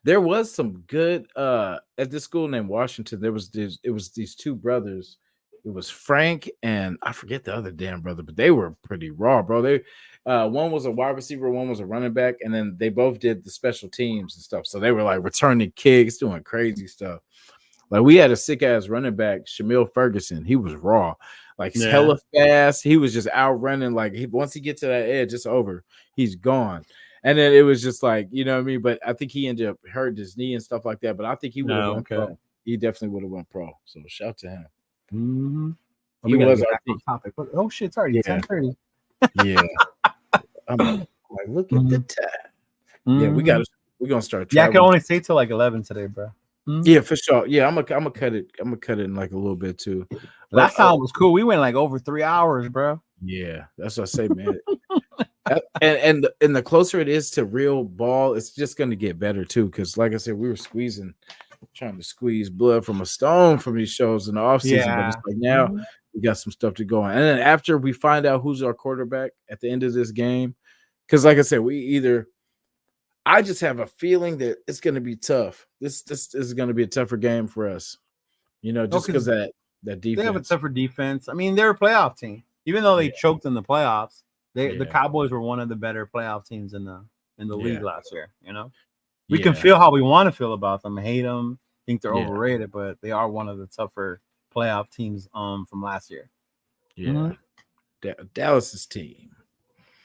There was some good at this school named Washington. It was these two brothers. It was Frank and I forget the other damn brother, but they were pretty raw, bro. They one was a wide receiver, one was a running back, and then they both did the special teams and stuff. So they were like returning kicks, doing crazy stuff. Like we had a sick ass running back, Shamil Ferguson. He was raw, like hella fast. He was just out running. Like once he gets to that edge, it's over. He's gone. And then it was just like, you know what I mean? But I think he ended up hurting his knee and stuff like that. But I think he would have went pro. He definitely would have went pro. So shout to him. Mm-hmm. Well, he was our topic. But, oh shit, it's already 10:30. Yeah. I'm like, look at the time. Yeah, we're gonna start. Yeah, I can only stay till like 11 today, bro. Yeah, for sure. Yeah, I'm gonna cut it. I'm gonna cut it in like a little bit too. Last time was cool. We went like over 3 hours, bro. Yeah, that's what I say, man. and the closer it is to real ball, it's just gonna get better too. Because like I said, we were trying to squeeze blood from a stone from these shows in the offseason. But it's like now we got some stuff to go on. And then after we find out who's our quarterback at the end of this game, because like I said, I just have a feeling that it's going to be tough. This is going to be a tougher game for us, just because that defense. They have a tougher defense. I mean, they're a playoff team, even though they choked in the playoffs. The Cowboys were one of the better playoff teams in the league last year. We can feel how we want to feel about them, hate them, think they're overrated, but they are one of the tougher playoff teams from last year. Yeah, Dallas's team.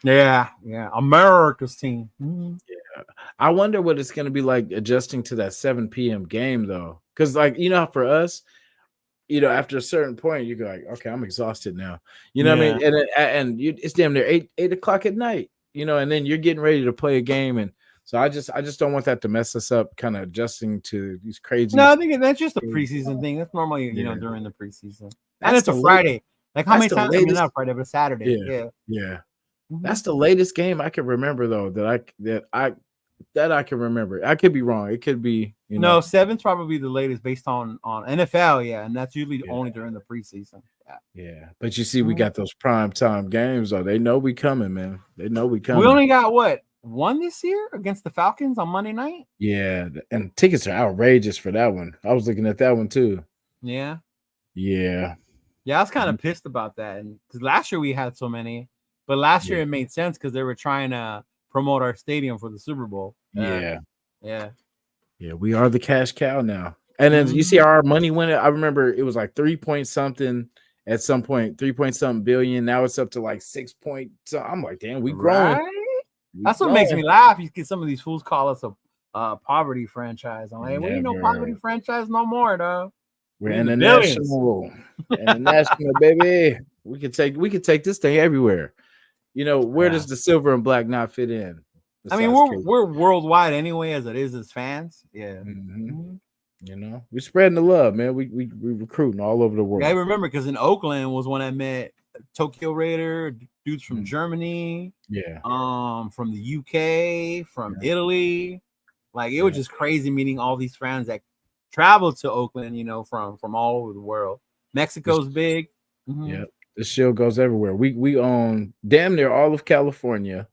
Yeah, America's team. Yeah, I wonder what it's going to be like adjusting to that 7 p.m. game though, because like for us, after a certain point, you go like, okay, I'm exhausted now. You know what I mean? And it's damn near 8 o'clock at night. And then you're getting ready to play a game, and so I just don't want that to mess us up. Kind of adjusting to these crazy. No, I think that's just a preseason thing. That's normally during the preseason, and it's a Friday. Like how many times? Not Friday, but Saturday. Yeah. That's the latest game I can remember though that I can remember. I could be wrong. It could be no 7's probably the latest based on NFL, and that's usually only during the preseason. Yeah. But you see, we got those prime time games though. They know we coming, man. They know we coming. We only got one this year against the Falcons on Monday night. Yeah, and tickets are outrageous for that one. I was looking at that one too. Yeah. I was kind of pissed about that, and because last year we had so many. But last year it made sense because they were trying to promote our stadium for the Super Bowl. Yeah. We are the cash cow now. And then you see our money went. I remember it was like 3 point something at some point, 3 point something billion. Now it's up to like 6 point. So I'm like, damn, we growing. Right? That's what makes me laugh. You get some of these fools call us a poverty franchise. I'm like, we ain't no poverty franchise no more, though. We're international, baby. We could take this thing everywhere. Where does the silver and black not fit in? I mean, we're worldwide anyway, as it is as fans. Yeah. We're spreading the love, man. We recruiting all over the world. Yeah, I remember because in Oakland was when I met Tokyo Raider dudes from Germany. Yeah. From the UK, from Italy. Like it was just crazy meeting all these fans that traveled to Oakland. From all over the world. Mexico's big. Yeah. The shield goes everywhere. We own damn near all of California.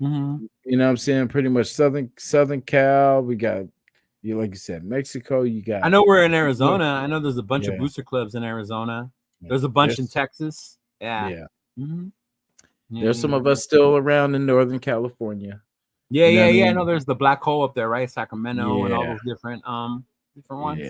You know what I'm saying? Pretty much Southern Cal. We got like you said, Mexico. You got. I know we're in Arizona. I know there's a bunch of booster clubs in Arizona. There's a bunch in Texas. Yeah. There's some of us still around in Northern California. I know there's the Black Hole up there, right? Sacramento and all those different ones.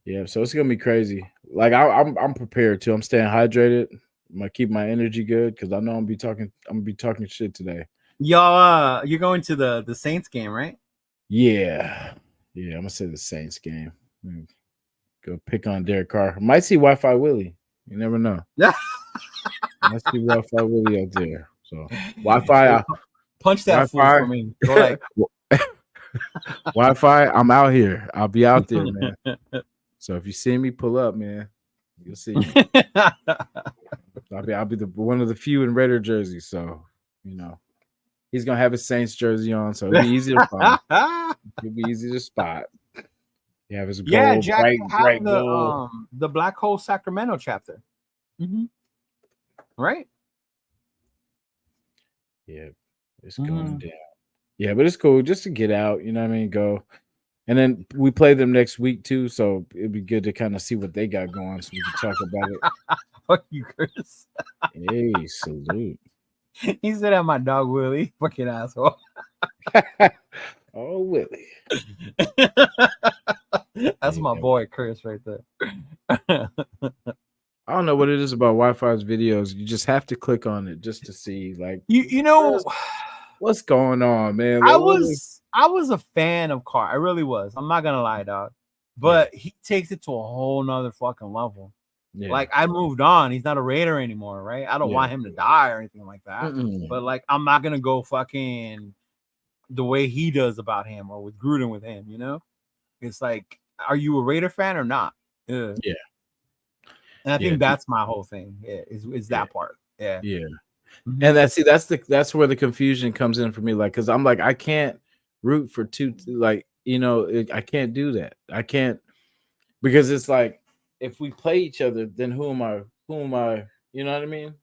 Yeah, so it's gonna be crazy. Like I'm prepared too. I'm staying hydrated. I'm gonna keep my energy good because I know I'm gonna be talking shit today. Y'all, you're going to the Saints game, right? Yeah. I'm gonna say the Saints game. Go pick on Derek Carr. Might see Wi-Fi Willie. You never know. Yeah. Might see Wi-Fi Willie out there. So Wi-Fi. Punch that fool for me. Go like. Wi-Fi. I'm out here. I'll be out there, man. So if you see me, pull up, man. You'll see me. I'll be one of the few in Raider jersey. So he's gonna have his Saints jersey on, so it'll be easy to find. It'll be easy to spot. You have his gold, Jack bright gold. The Black Hole Sacramento chapter. Right? Yeah, it's going down. Yeah, but it's cool just to get out. You know what I mean? Go And then we play them next week too, so it'd be good to kind of see what they got going, so we can talk about it. Fuck you, Chris. Hey, salute. He said that my dog Willie, fucking asshole. Oh, Willie. That's my boy Chris right there. I don't know what it is about Wi-Fi's videos. You just have to click on it just to see, like, you know what's going on, man. Like, I was a fan of Carr. I really was. I'm not gonna lie, dog. But he takes it to a whole nother fucking level. Yeah. Like, I moved on. He's not a Raider anymore, right? I don't want him to die or anything like that. But like, I'm not gonna go fucking the way he does about him or with Gruden with him. You know, it's like, are you a Raider fan or not? Yeah. And I think that's my whole thing. Yeah, is that part. Yeah. Yeah. And that's where the confusion comes in for me. Like, because I'm like, I can't root for two. Like, you know, I can't do that. I can't, because it's like, if we play each other, then who am I? You know what I mean?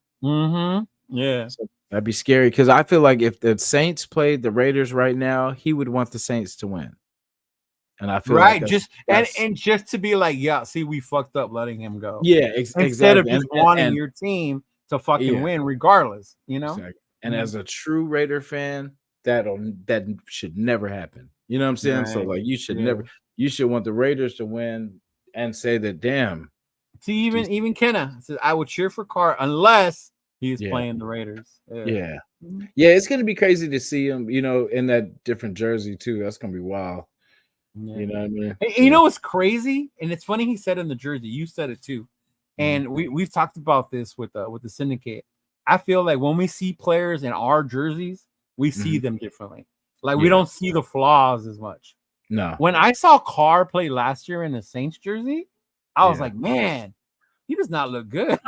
Yeah. So that'd be scary, because I feel like if the Saints played the Raiders right now, he would want the Saints to win. And I feel like and just to be like, yeah, see, we fucked up letting him go. Yeah, instead of just wanting your team to fucking win regardless, you know. Exactly. And as a true Raider fan, that should never happen. You know what I'm saying? Right. So like, you should never. You should want the Raiders to win and say that, damn. See, even Kenna says, I would cheer for Carr unless he's playing the Raiders. Yeah, it's gonna be crazy to see him, you know, in that different jersey too. That's gonna be wild. Yeah. You know what I mean? You know what's crazy? And it's funny he said in the jersey. You said it too. And we've talked about this with the syndicate. I feel like when we see players in our jerseys, we see them differently. Like, we don't see the flaws as much. No. When I saw Carr play last year in the Saints jersey, I was like, man, he does not look good.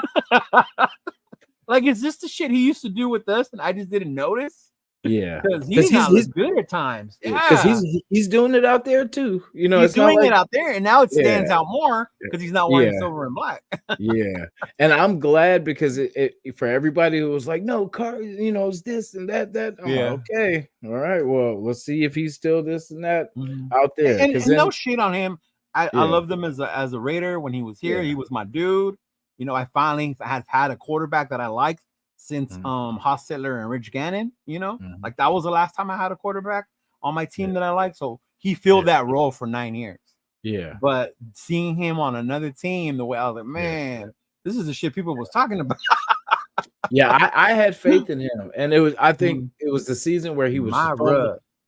Like, is this the shit he used to do with us and I just didn't notice? Yeah, because he's good at times. Yeah, because he's doing it out there too. You know, he's doing it out there, and now it stands out more because he's not wearing silver and black. Yeah, and I'm glad, because it for everybody who was like, no, Carr, you know, it's this and that. I'm like, okay, all right, well, let's see if he's still this and that out there. And no shit on him. I loved him as a Raider when he was here. He was my dude. You know, I finally had a quarterback that I liked since Hostetler and Rich Gannon, you know, like that was the last time I had a quarterback on my team that I liked. So he filled that role for 9 years. Yeah. But seeing him on another team, the way I was like, man, this is the shit people was talking about. I had faith in him. And I think it was the season where he was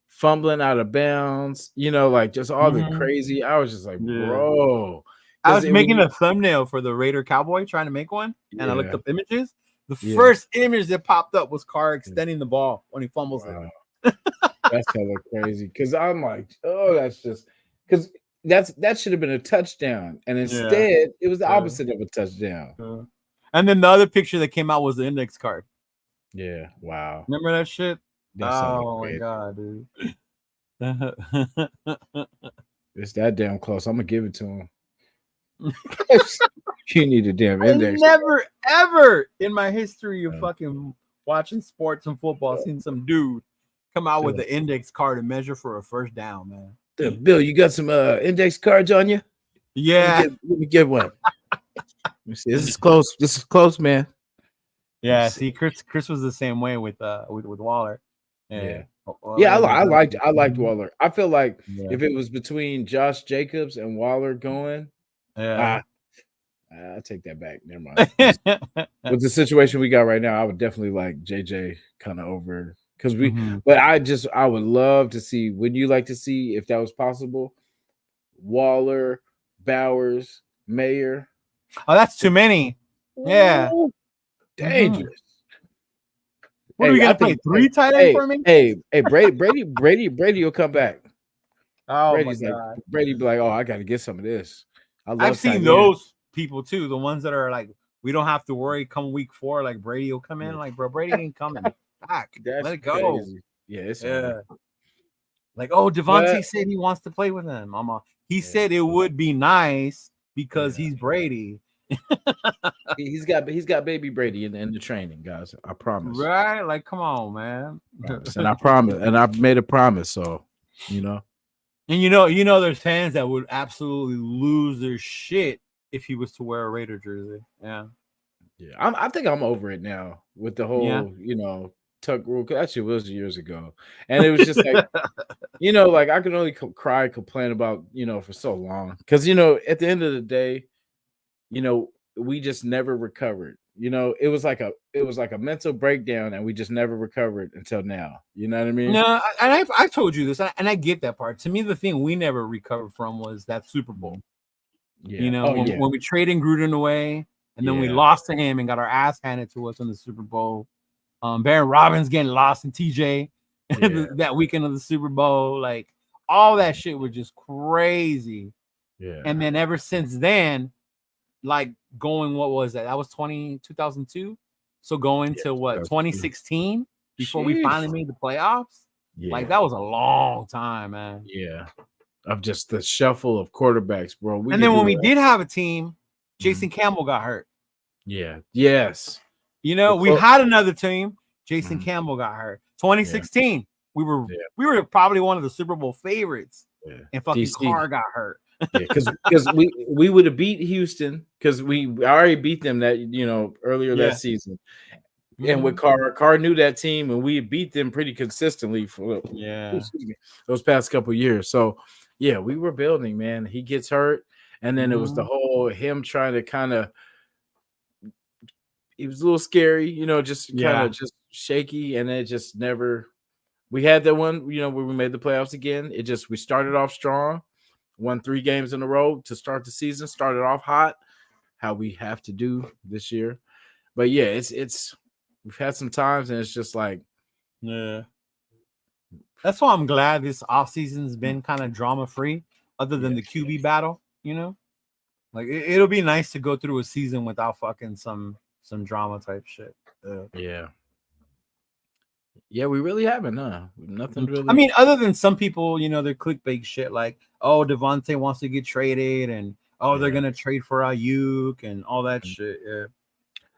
fumbling out of bounds, you know, like just all the crazy. I was just like, bro. I was making a thumbnail for the Raider Cowboy, trying to make one. And I looked up images. The first image that popped up was Carr extending the ball when he fumbles it. That's kind of crazy, because I'm like, oh, that's just because that should have been a touchdown, and instead it was the opposite of a touchdown. And then the other picture that came out was the index card. Yeah, wow. Remember that shit? Oh my god, dude. It's that damn close. I'm gonna give it to him. You need a damn index. Never ever in my history of fucking watching sports and football seen some dude come out with the index card and measure for a first down, man. Bill, you got some index cards on you? Yeah. Let me get one. Let me see. This is close. This is close, man. Yeah. See, Chris was the same way with Waller. Yeah. I liked Waller. I feel like if it was between Josh Jacobs and Waller going, I take that back. Never mind. With the situation we got right now, I would definitely like JJ kind of over, because but I would love to see. Would you like to see, if that was possible, Waller, Bowers, Mayer? Oh, that's too many. Yeah, dangerous. What are we gonna play? 3 tight end for me? Hey, Brady will come back. Oh Brady's my god, Brady be like, oh, I got to get some of this. I've seen those people too. The ones that are like, we don't have to worry come week 4. Like Brady will come in. Like, bro, Brady ain't coming back. Let it go. Crazy. Like, oh, Devontae said he wants to play with him. He said it would be nice because he's Brady. he's got baby Brady in the training, guys. I promise. Right? Like, come on, man. And I promise. And I made a promise. So, you know. And there's fans that would absolutely lose their shit if he was to wear a Raider jersey. Yeah. I think I'm over it now with the whole, tuck rule. Actually, it was years ago, and it was just like, like I could only cry, complain about, for so long because at the end of the day, we just never recovered. It was like a mental breakdown, and we just never recovered until now. You know what I mean? No, and I've told you this, and I get that part. To me, the thing we never recovered from was that Super Bowl. Yeah. When we traded Gruden away, and then we lost to him and got our ass handed to us in the Super Bowl. Baron Robbins getting lost in TJ that weekend of the Super Bowl, like all that shit was just crazy. Yeah. And then ever since then, like going, what was that? That was 2002. So going to what 2016 before we finally made the playoffs. Yeah. Like that was a long time, man. Yeah. Of just the shuffle of quarterbacks, bro. And then when we did have a team, Jason Campbell got hurt. Yeah. Yes. We had another team. Jason Campbell got hurt. 2016. We were probably one of the Super Bowl favorites. Yeah. And fucking DC. Carr got hurt. Because we would have beat Houston because we already beat them that earlier that season. And with Carr knew that team, and we beat them pretty consistently for those past couple of years. So we were building, man. He gets hurt, and then it was the whole him trying to kind of. It was a little scary, just kind of just shaky, and it just never. We had that one, where we made the playoffs again. We started off strong, won 3 games in a row to start the season. Started off hot, how we have to do this year. But it's we've had some times, and it's just like, that's why I'm glad this offseason's been kind of drama free, other than the QB battle. Like it'll be nice to go through a season without fucking some drama type shit. We really haven't, nothing really. I mean, other than some people, their clickbait shit like, oh, Devontae wants to get traded, and they're gonna trade for Ayuk and all that shit. Yeah.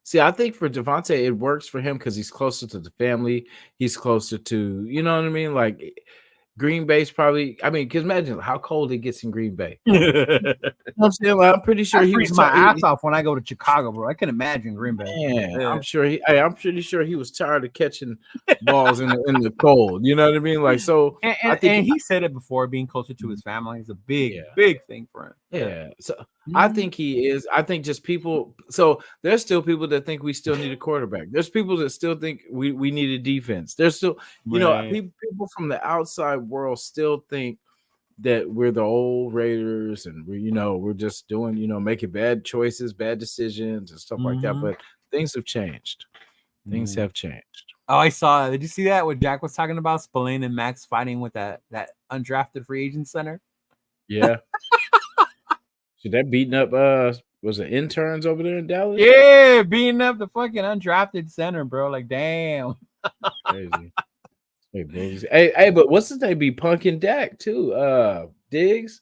See, I think for Devontae, it works for him because he's closer to the family. He's closer to, you know what I mean? Like Green Bay's probably, because imagine how cold it gets in Green Bay. You know what I'm saying? Like, I'm pretty sure he was my ass off when I go to Chicago, bro. I can imagine Green Bay. Man, I'm pretty sure he was tired of catching balls in the cold. You know what I mean? Like, so I think he said it before, being closer to his family is a big thing for him. Yeah. So I think he is. I think just people. So there's still people that think we still need a quarterback. There's people that still think we need a defense. There's still, people from the outside world still think that we're the old Raiders and we're just doing, making bad choices, bad decisions and stuff like that. But things have changed. Things have changed. Oh, I saw. Did you see that? What Jack was talking about? Spillane and Max fighting with that undrafted free agent center. Yeah. So that beating up was it interns over there in Dallas? Yeah, beating up the fucking undrafted center, bro. Like, damn. Crazy. Hey, but what's his name? Be punking Dak too. Diggs.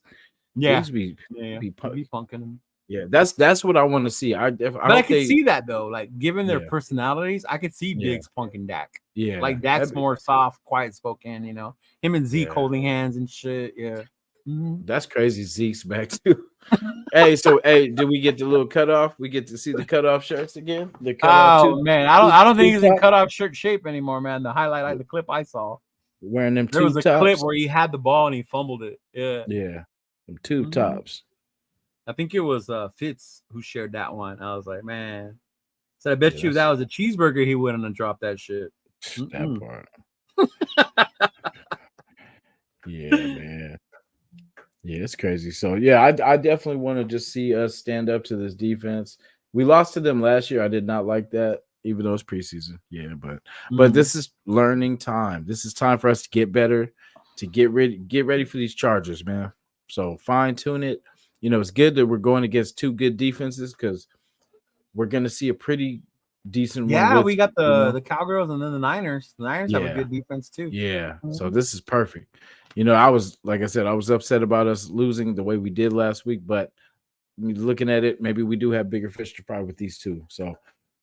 Yeah, Diggs be punking him. Yeah, that's what I want to see. I could see that though. Like, given their personalities, I could see Diggs punking Dak. Yeah, like Dak's more soft, quiet spoken. Him and Zeke holding hands and shit. Yeah, that's crazy. Zeke's back too. Did we get the little cutoff? We get to see the cutoff shirts again. The cutoff man, I don't think he's in cutoff shirt shape anymore, man. The clip I saw, wearing them. There was a clip where he had the ball and he fumbled it. Yeah, them tube tops. I think it was Fitz who shared that one. I was like, man. So I bet you if that was a cheeseburger, he wouldn't have dropped that shit. That part. Yeah, man. Yeah, it's crazy. So, I definitely want to just see us stand up to this defense. We lost to them last year. I did not like that, even though it's preseason. Yeah, but this is learning time. This is time for us to get better, to get ready for these Chargers, man. So fine tune it. It's good that we're going against 2 good defenses because we're going to see a pretty decent one. We got the Cowgirls and then the Niners. The Niners have a good defense too. Yeah, so this is perfect. I was, like I said, I was upset about us losing the way we did last week, but looking at it, maybe we do have bigger fish to fry with these 2. So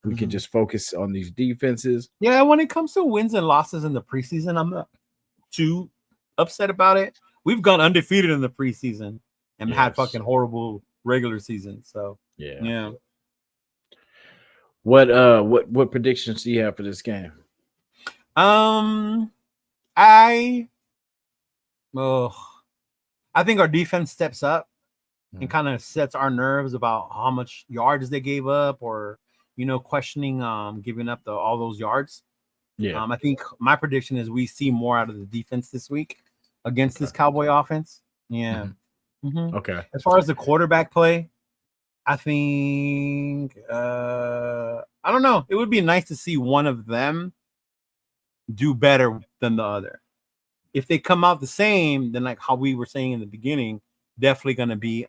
we can just focus on these defenses. Yeah, when it comes to wins and losses in the preseason, I'm not too upset about it. we've gone undefeated in the preseason and had fucking horrible regular season. So yeah. What predictions do you have for this game? I think our defense steps up and kind of sets our nerves about how much yards they gave up, or questioning giving up all those yards. I think my prediction is we see more out of the defense this week against this Cowboy offense. Okay. As far as the quarterback play, I think I don't know. It would be nice to see one of them do better than the other. If they come out the same, then like how we were saying in the beginning, definitely going to be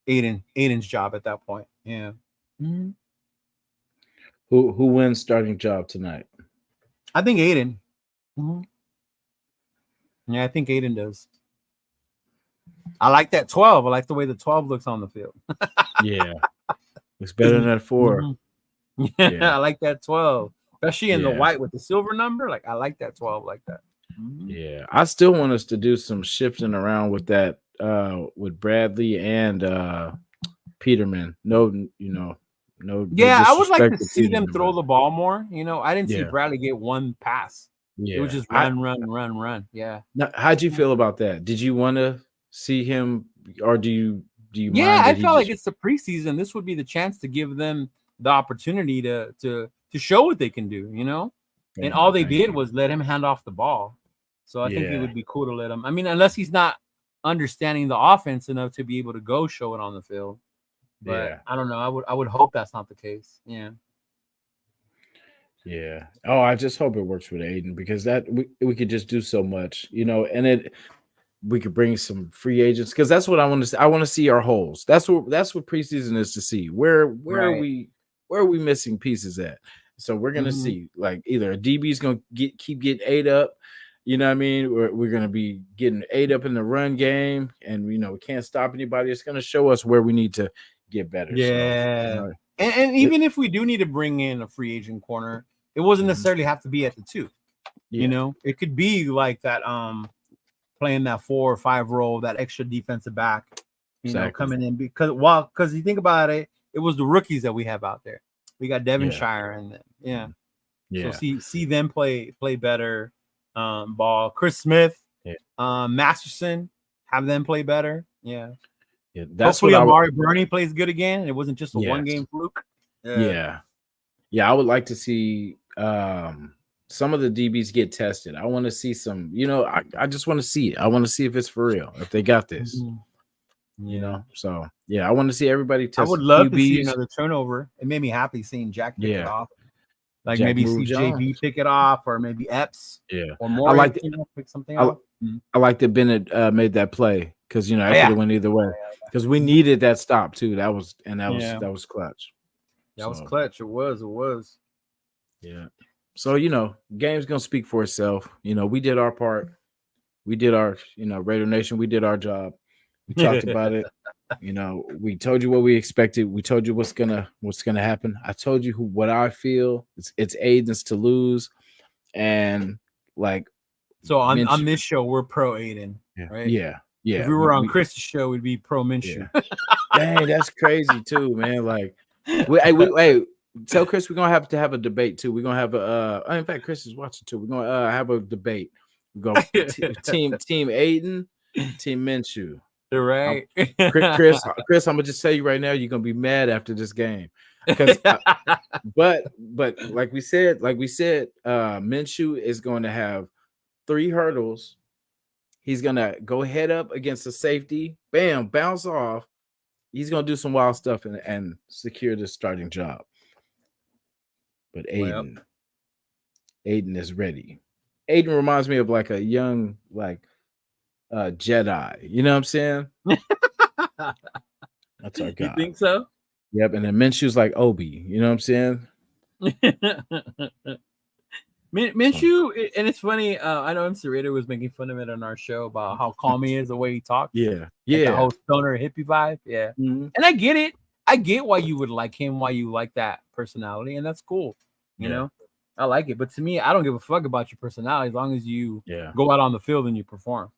Aiden's job at that point. Yeah. Mm-hmm. Who wins starting job tonight? I think Aiden. Mm-hmm. Yeah, I think Aiden does. I like that 12. I like the way the 12 looks on the field. Yeah. Looks better than that 4. Mm-hmm. Yeah, I like that 12. Especially in the white with the silver number. Like, I like that 12 like that. Mm-hmm. Yeah. I still want us to do some shifting around with that, with Bradley and Peterman. No. Yeah, I would like to see them throw the ball more. I didn't see Bradley get one pass. Yeah. It was just run. Yeah. Now, how'd you feel about that? Did you want to see him, or do you mind? I felt like it's the preseason. This would be the chance to give them the opportunity to show what they can do, and all they did was let him hand off the ball. So I think it would be cool to let him. I mean, unless he's not understanding the offense enough to be able to go show it on the field. But I don't know. I would hope that's not the case. Yeah. Yeah. Oh, I just hope it works with Aiden, because that we could just do so much, and we could bring some free agents, because that's what I want to see. I want to see our holes. That's what preseason is, to see where are we missing pieces at. So we're gonna see, like, either a DB is gonna keep getting ate up. You know what I mean? We're gonna be getting ate up in the run game, and we can't stop anybody. It's gonna show us where we need to get better. Yeah. So, and even if we do need to bring in a free agent corner, it wasn't necessarily have to be at the 2. It could be like that playing that 4 or 5 role, that extra defensive back, coming in, because you think about it, it was the rookies that we have out there. We got Devonshire and them. So see them play better ball. Chris Smith, Masterson, have them play better. Yeah, that's hopefully Amari Burney plays good again. It wasn't just a 1-game fluke. Yeah. I would like to see some of the DBs get tested. I want to see some. I just want to see it. I want to see if it's for real, if they got this. So I want to see everybody test. I would love to see another turnover. It made me happy seeing Jack pick it off. Like, maybe see JB pick it off, or maybe Epps. Or more. I like pick something off. I like that Bennett made that play, because it could have went either way. Because we needed that stop too. That was clutch. That was clutch. It was. Yeah. So game's gonna speak for itself. We did our part. We did our, Raider Nation. We did our job. We talked about it. We told you what we expected. We told you what's gonna happen. I told you what I feel. It's Aiden's to lose, and like. So on this show, we're pro Aiden, right? Yeah. If we were on Chris's show, we'd be pro Minshew. Yeah. Dang, that's crazy too, man. Like, hey, tell Chris we're gonna have to have a debate too. We're gonna have in fact, Chris is watching too. We're gonna have a debate. We're gonna team Aiden, team Minshew. Right. Chris, I'm gonna just tell you right now, you're gonna be mad after this game. But like we said, Minshew is going to have 3 hurdles. He's gonna go head up against the safety, bam, bounce off. He's gonna do some wild stuff and secure the starting job. But Aiden is ready. Aiden reminds me of like a young, Jedi. You know what I'm saying? That's our guy. You think so? Yep. And then Minshew's like Obi. You know what I'm saying? Minshew, and it's funny. I know MC Raider was making fun of it on our show about how calm he is, the way he talks. Yeah. The whole stoner hippie vibe. Yeah. And I get it. I get why you would like him, why you like that personality, and that's cool. You know, I like it. But to me, I don't give a fuck about your personality as long as you go out on the field and you perform.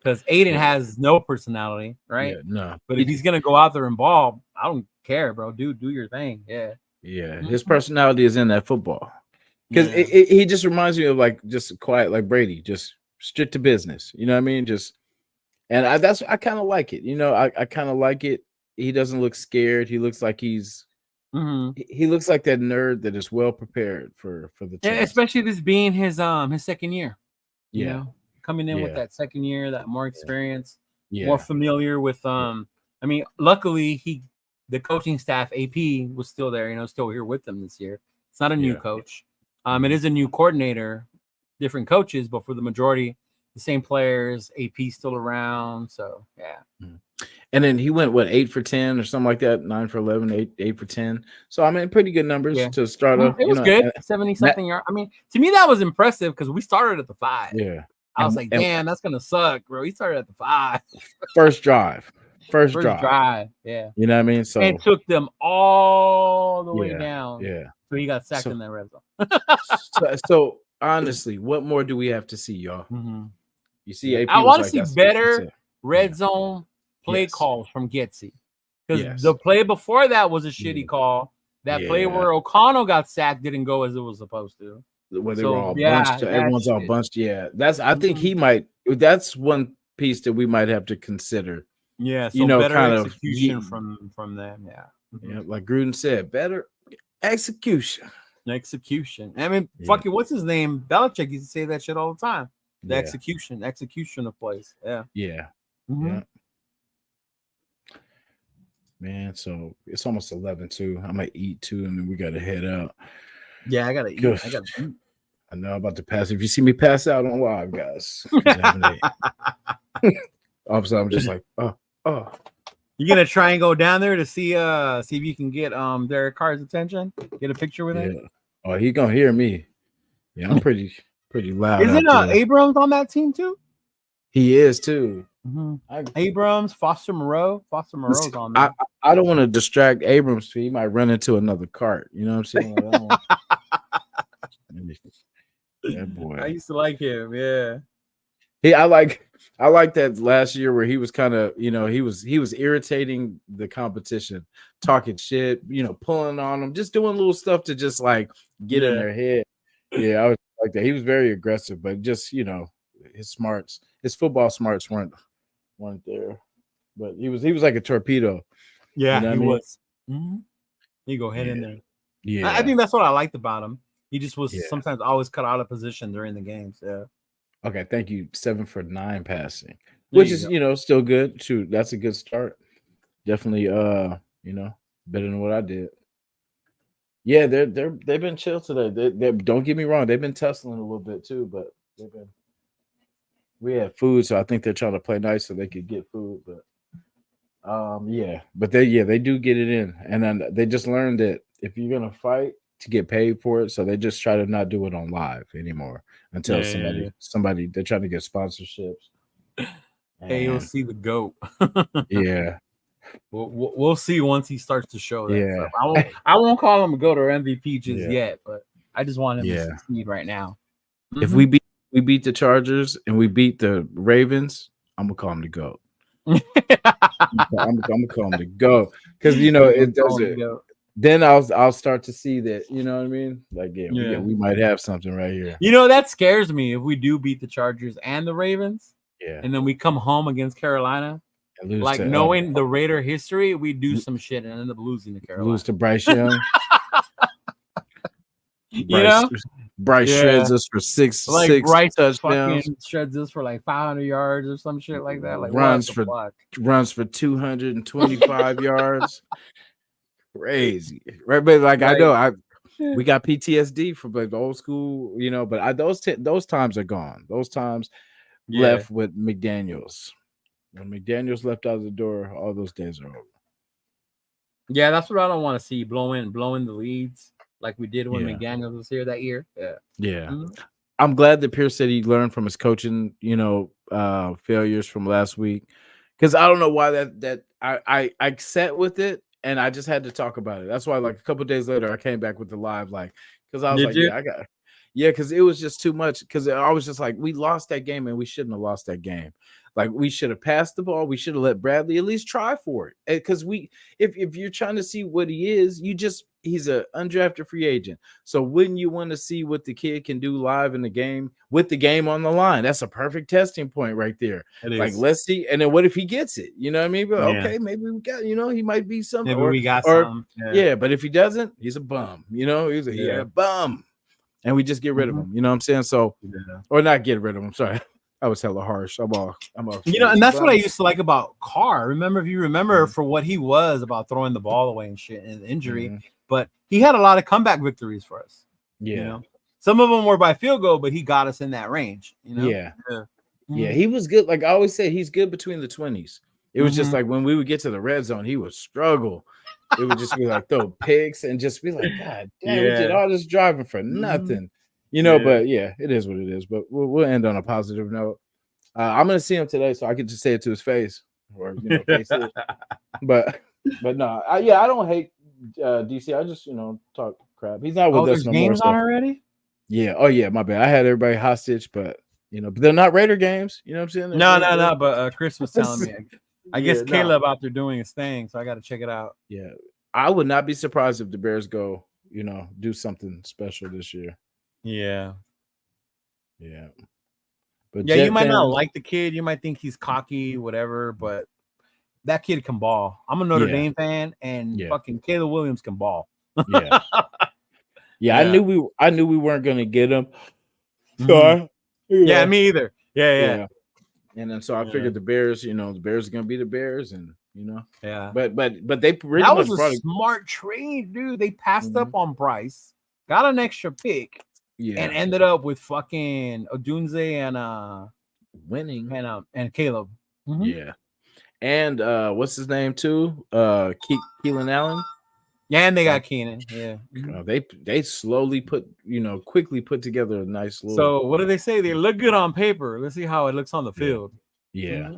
because Aiden has no personality, right? Yeah, no. But if he's gonna go out there and ball, I don't care, bro. Do your thing. Yeah. Yeah, his personality is in that football. Because he just reminds me of like just quiet, like Brady, just strict to business. You know what I mean? And I kind of like it. You know, I kind of like it. He doesn't look scared. He looks like he looks like that nerd that is well prepared for the test. Yeah, especially this being his second year. You know, coming in with that second year, that more experience, more familiar with I mean, luckily the coaching staff AP was still there, you know, still here with them this year. It's not a new coach. It is a new coordinator, different coaches, but for the majority, the same players. AP still around, so yeah. And then he went 8 for 10 or something like that, 9 for 11, 8 for 10. So I mean, pretty good numbers to start off. It was good, 70-something yard. I mean, to me that was impressive because we started at the 5. Yeah, I was like, damn, that's gonna suck, bro. He started at the 5. First drive. First drive. Yeah. You know what I mean? So and took them all the way down. Yeah. So he got sacked in that red zone. so honestly, what more do we have to see, y'all? You see, AP I want to see better red zone play calls from Getsy. Because the play before that was a shitty call. That play where O'Connell got sacked didn't go as it was supposed to. Where they were all bunched. Everyone's all bunched. Yeah. I think he might. That's one piece that we might have to consider. Yeah, so better kind execution from them. Yeah, like Gruden said, better execution. I mean, fucking what's his name? Belichick used to say that shit all the time. The execution of plays. Yeah. Man, so it's almost 11 too. I might eat too, and then we gotta head out. Yeah, I gotta eat. I know I'm about to pass. If you see me pass out on live, guys, all of a sudden I'm just like, oh. You gonna try and go down there to see if you can get Derek Carr's attention? Get a picture with him? Oh, he's gonna hear me. Yeah, I'm pretty loud. Isn't Abrams on that team too? He is too. Abrams, Foster Moreau's on there. I don't want to distract Abrams. He might run into another cart. You know what I'm saying? That boy. I used to like him. Yeah. I like that last year where he was kind of, you know, he was irritating the competition, talking shit, you know, pulling on them, just doing little stuff to just like get in their head. Yeah, I was like that. He was very aggressive, but just, you know, his football smarts weren't there. But he was like a torpedo. Yeah, you know he was. You go ahead in there. Yeah, I think that's what I liked about him. He just was sometimes always cut out of position during the games. Yeah. Okay, thank you. 7 for 9 passing, which is you know still good. Shoot, that's a good start. Definitely, you know, better than what I did. Yeah, they've been chill today. They don't get me wrong, they've been tussling a little bit too, but we had food, so I think they're trying to play nice so they could get food. But but they do get it in, and then they just learned that if you're gonna fight to get paid for it, so they just try to not do it on live anymore until somebody they're trying to get sponsorships. Hey, you'll see the GOAT. Yeah. We'll see once he starts to show that stuff. I won't call him a GOAT or MVP just yet, but I just want him to succeed right now. If we beat the Chargers and we beat the Ravens, I'm gonna call him the GOAT. I'm gonna call him the GOAT because you know it does it. Then I'll start to see that, you know what I mean? Like, we might have something right here. You know, that scares me if we do beat the Chargers and the Ravens. Yeah. And then we come home against Carolina. Like, knowing the Raider history, we do some shit and end up losing to Carolina. Lose to Bryce Young. Bryce shreds us for six Bryce touchdowns. Shreds us for like 500 yards or some shit like that. Like runs for 225 yards. Crazy, right? But like I know, we got PTSD from like the old school, you know. But those times are gone. Those times left with McDaniels. When McDaniels left out of the door, all those days are over. Yeah, that's what I don't want to see. Blowing the leads like we did when McDaniels was here that year. Yeah. I'm glad that Pierce said he learned from his coaching, you know, failures from last week. Because I don't know why that I sat with it. And I just had to talk about it. That's why, like a couple of days later, I came back with the live, like, because I was Yeah, because it was just too much. Because I was just like, we lost that game, and we shouldn't have lost that game. Like we should have passed the ball. We should have let Bradley at least try for it. Because if you're trying to see what he is, he's an undrafted free agent. So wouldn't you want to see what the kid can do live in the game with the game on the line? That's a perfect testing point right there. Like let's see. And then what if he gets it? You know what I mean? But okay, maybe we got. He might be something. Maybe we got something. Yeah, but if he doesn't, he's a bum. He's a bum. And we just get rid of him. You know what I'm saying? So, or not get rid of him. Sorry. I was hella harsh. I'm all. And that's what I used to like about Carr. If you remember for what he was about throwing the ball away and shit and injury, but he had a lot of comeback victories for us. Yeah. Some of them were by field goal, but he got us in that range. Yeah. He was good. Like I always say, he's good between the 20s. It was just like when we would get to the red zone, he would struggle. It would just be like throw picks and just be like, God damn, we did all this driving for nothing. But yeah, it is what it is. But we'll end on a positive note. I'm gonna see him today, so I can just say it to his face, or face it. But no, I don't hate DC. I just talk crap. He's not with us no games more. On already? Yeah. Oh yeah, my bad. I had everybody hostage, but but they're not Raider games. You know what I'm saying? No. But Chris was telling me. I guess Caleb out there doing his thing, so I got to check it out. Yeah, I would not be surprised if the Bears go, do something special this year. Yeah. But you might not like the kid. You might think he's cocky, whatever. But that kid can ball. I'm a Notre Dame fan, and fucking Caleb Williams can ball. I knew we weren't going to get him. So me either. Yeah. And then so I figured the Bears, the Bears are going to be the Bears, and Yeah. But they pretty that much was a smart trade, dude. They passed up on Bryce, got an extra pick, and ended up with fucking Odunze and winning and Caleb. Yeah. And what's his name too? Keelan Allen. Yeah, and they got Keenan. Yeah. They slowly quickly put together a nice little. So what do they say? They look good on paper. Let's see how it looks on the field. Yeah.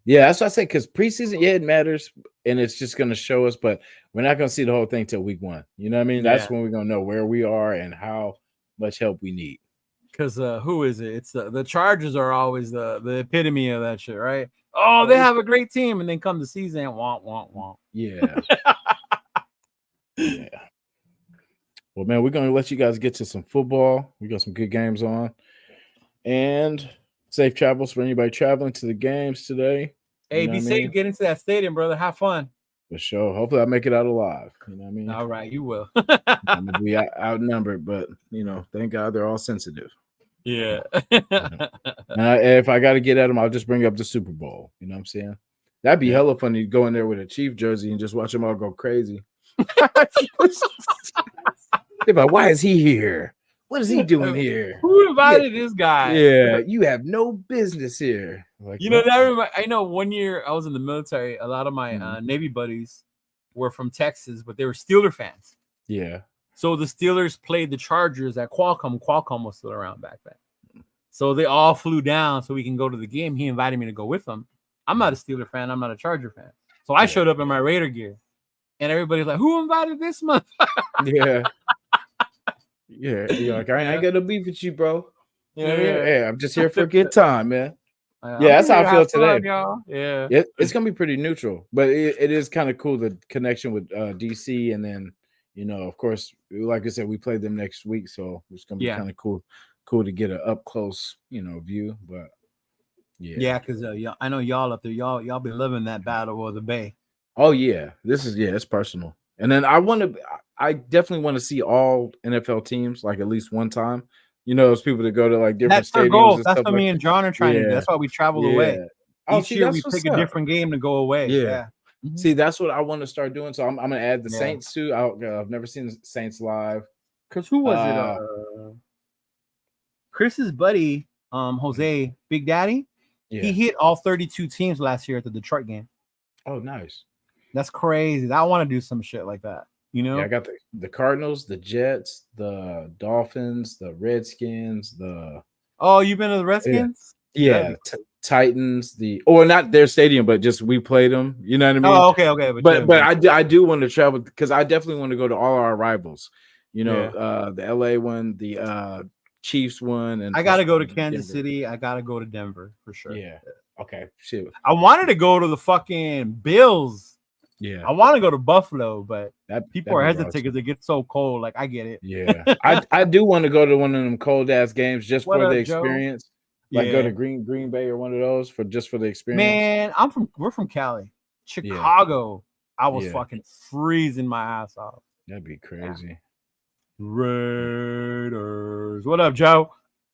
Yeah, that's what I say. Because preseason, it matters, and it's just going to show us, but we're not going to see the whole thing till week 1. You know what I mean? That's when we're going to know where we are and how much help we need. Because who is it? It's the Chargers are always the epitome of that shit, right? Oh, they have a great team, and then come the season, womp. Yeah. Yeah. Well, man, we're going to let you guys get to some football. We got some good games on. And safe travels for anybody traveling to the games today. Hey, be safe. Get into that stadium, brother. Have fun. For sure. Hopefully I make it out alive. You know what I mean? All right, you will. I'm going to be outnumbered, but, thank God they're all sensitive. Yeah. And if I got to get at them, I'll just bring up the Super Bowl. You know what I'm saying? That'd be hella funny to go in there with a Chief jersey and just watch them all go crazy. They're like, why is he here? What is he doing here? Who invited this guy? Yeah, you have no business here. Like, I know 1 year I was in the military. A lot of my Navy buddies were from Texas, but they were Steeler fans. Yeah. So the Steelers played the Chargers at Qualcomm. Qualcomm was still around back then. So they all flew down so we can go to the game. He invited me to go with him. I'm not a Steeler fan. I'm not a Charger fan. So I showed up in my Raider gear. And everybody's like, who invited this month? Yeah. Yeah. You're like, I ain't got no beef with you, bro. Yeah. I'm just here for a good time, man. That's how I feel today. Y'all. Yeah. It's going to be pretty neutral, but it is kind of cool, the connection with DC. And then, of course, like I said, we play them next week. So it's going to be kind of cool to get an up close, view. But yeah, because I know y'all up there, y'all be living that battle of the Bay. Oh yeah, it's personal. And then I definitely want to see all NFL teams like at least one time. Those people that go to like different stadiums. Goal. That's what me and John are trying to do. That's why we travel away. Each year we pick a different game to go away. Yeah. Mm-hmm. See, that's what I want to start doing. So I'm gonna add the Saints too. I've never seen the Saints live. Because who was it? Chris's buddy, Jose Big Daddy. Yeah. He hit all 32 teams last year at the Detroit game. Oh, nice. That's crazy. I want to do some shit like that. Yeah, I got the Cardinals, the Jets, the Dolphins, the Redskins, Oh, you've been to the Redskins? Yeah. Titans, not their stadium, but just we played them. You know what I mean? Oh, okay. But I do want to travel because I definitely want to go to all our rivals. The LA one, the Chiefs won, and I gotta go to Kansas City. I gotta go to Denver for sure. Yeah. Okay. Shit. I wanted to go to the fucking Bills. Yeah. I want to go to Buffalo, but people are hesitant awesome. because it gets so cold. Like I get it. Yeah. I do want to go to one of them cold ass games just for the experience. Joe? Like go to Green Bay or one of those for the experience. Man, we're from Cali. Chicago. I was fucking freezing my ass off. That'd be crazy. Raiders. What up, Joe?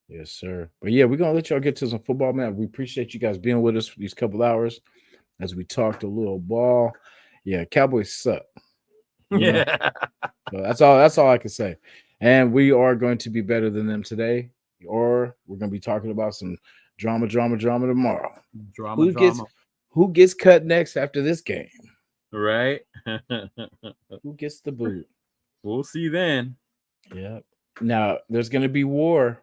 Yes, sir. But yeah, we're gonna let y'all get to some football, man. We appreciate you guys being with us for these couple hours as we talked a little ball. Yeah, Cowboys suck. Yeah. So that's all I can say. And we are going to be better than them today, or we're gonna be talking about some drama tomorrow. Who gets cut next after this game? Right. Who gets the boot? We'll see then. Yep. Now there's gonna be war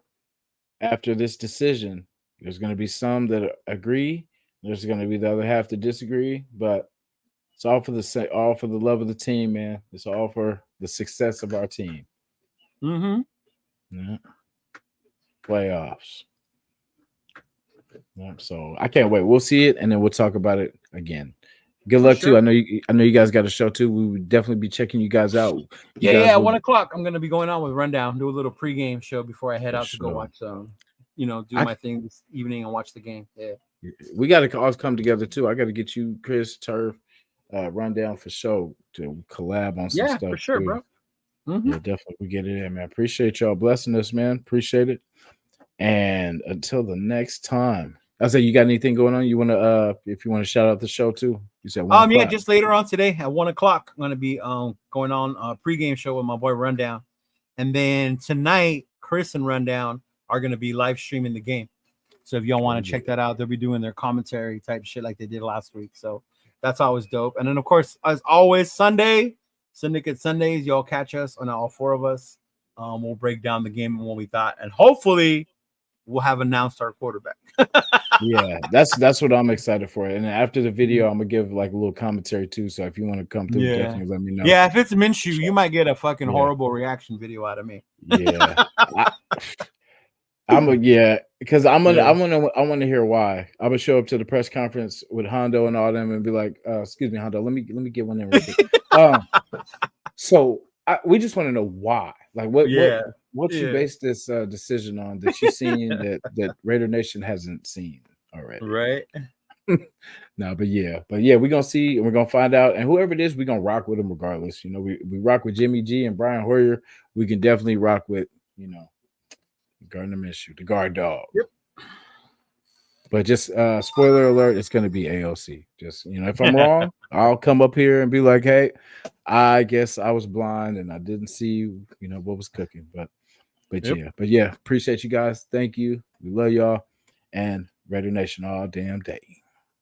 after this decision. There's gonna be some that agree. There's gonna be the other half that disagree, but it's all for the love of the team, man. It's all for the success of our team. Mm-hmm. Yeah. Playoffs. Yep. So I can't wait. We'll see it, and then we'll talk about it again. Good luck too. I know you guys got a show too. We would definitely be checking you guys out. At 1 o'clock. I'm gonna be going on with Rundown, do a little pregame show before I head out to go watch do my thing this evening and watch the game. Yeah. We gotta all come together too. I gotta get you, Chris, Turf, Rundown for show to collab on some stuff. Yeah, for sure, too. bro. Mm-hmm. Yeah, definitely. We get it in, man. Appreciate y'all blessing us, man. Appreciate it. And until the next time, I say, you got anything going on? You want to, if you want to shout out the show too? You said 1 o'clock. Just later on today at 1 o'clock, I'm gonna be going on a pregame show with my boy Rundown, and then tonight Chris and Rundown are gonna be live streaming the game. So if y'all want to check that out, they'll be doing their commentary type shit like they did last week. So that's always dope. And then of course, as always, Syndicate Sundays, y'all catch us on all four of us. We'll break down the game and what we thought, and hopefully we'll have announced our quarterback. Yeah, that's what I'm excited for. And after the video, I'm gonna give like a little commentary too. So if you want to come through, definitely let me know. Yeah, if it's Minshew, you might get a fucking horrible reaction video out of me. Yeah, because I want to hear why. I'm gonna show up to the press conference with Hondo and all them and be like, "Excuse me, Hondo, let me get one in real quick." So we just want to know why. Like, what you base this decision on that you've seen that Raider Nation hasn't seen already, right? No, but we're gonna see and we're gonna find out, and whoever it is, we're gonna rock with them regardless. We rock with Jimmy G and Brian Hoyer. We can definitely rock with Gardner Minshew, the guard dog. Yep. But just spoiler alert, it's gonna be AOC. Just if I'm wrong, I'll come up here and be like, hey, I guess I was blind and I didn't see what was cooking. But appreciate you guys. Thank you. We love y'all. And Raider Nation all damn day.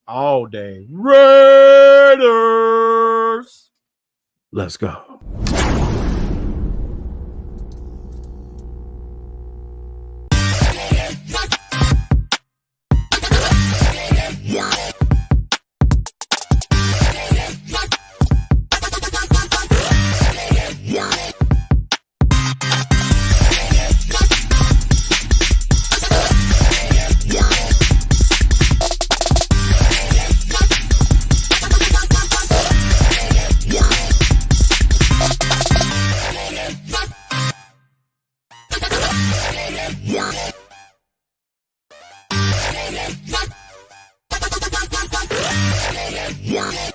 All day. Raiders. Let's go. Yeah.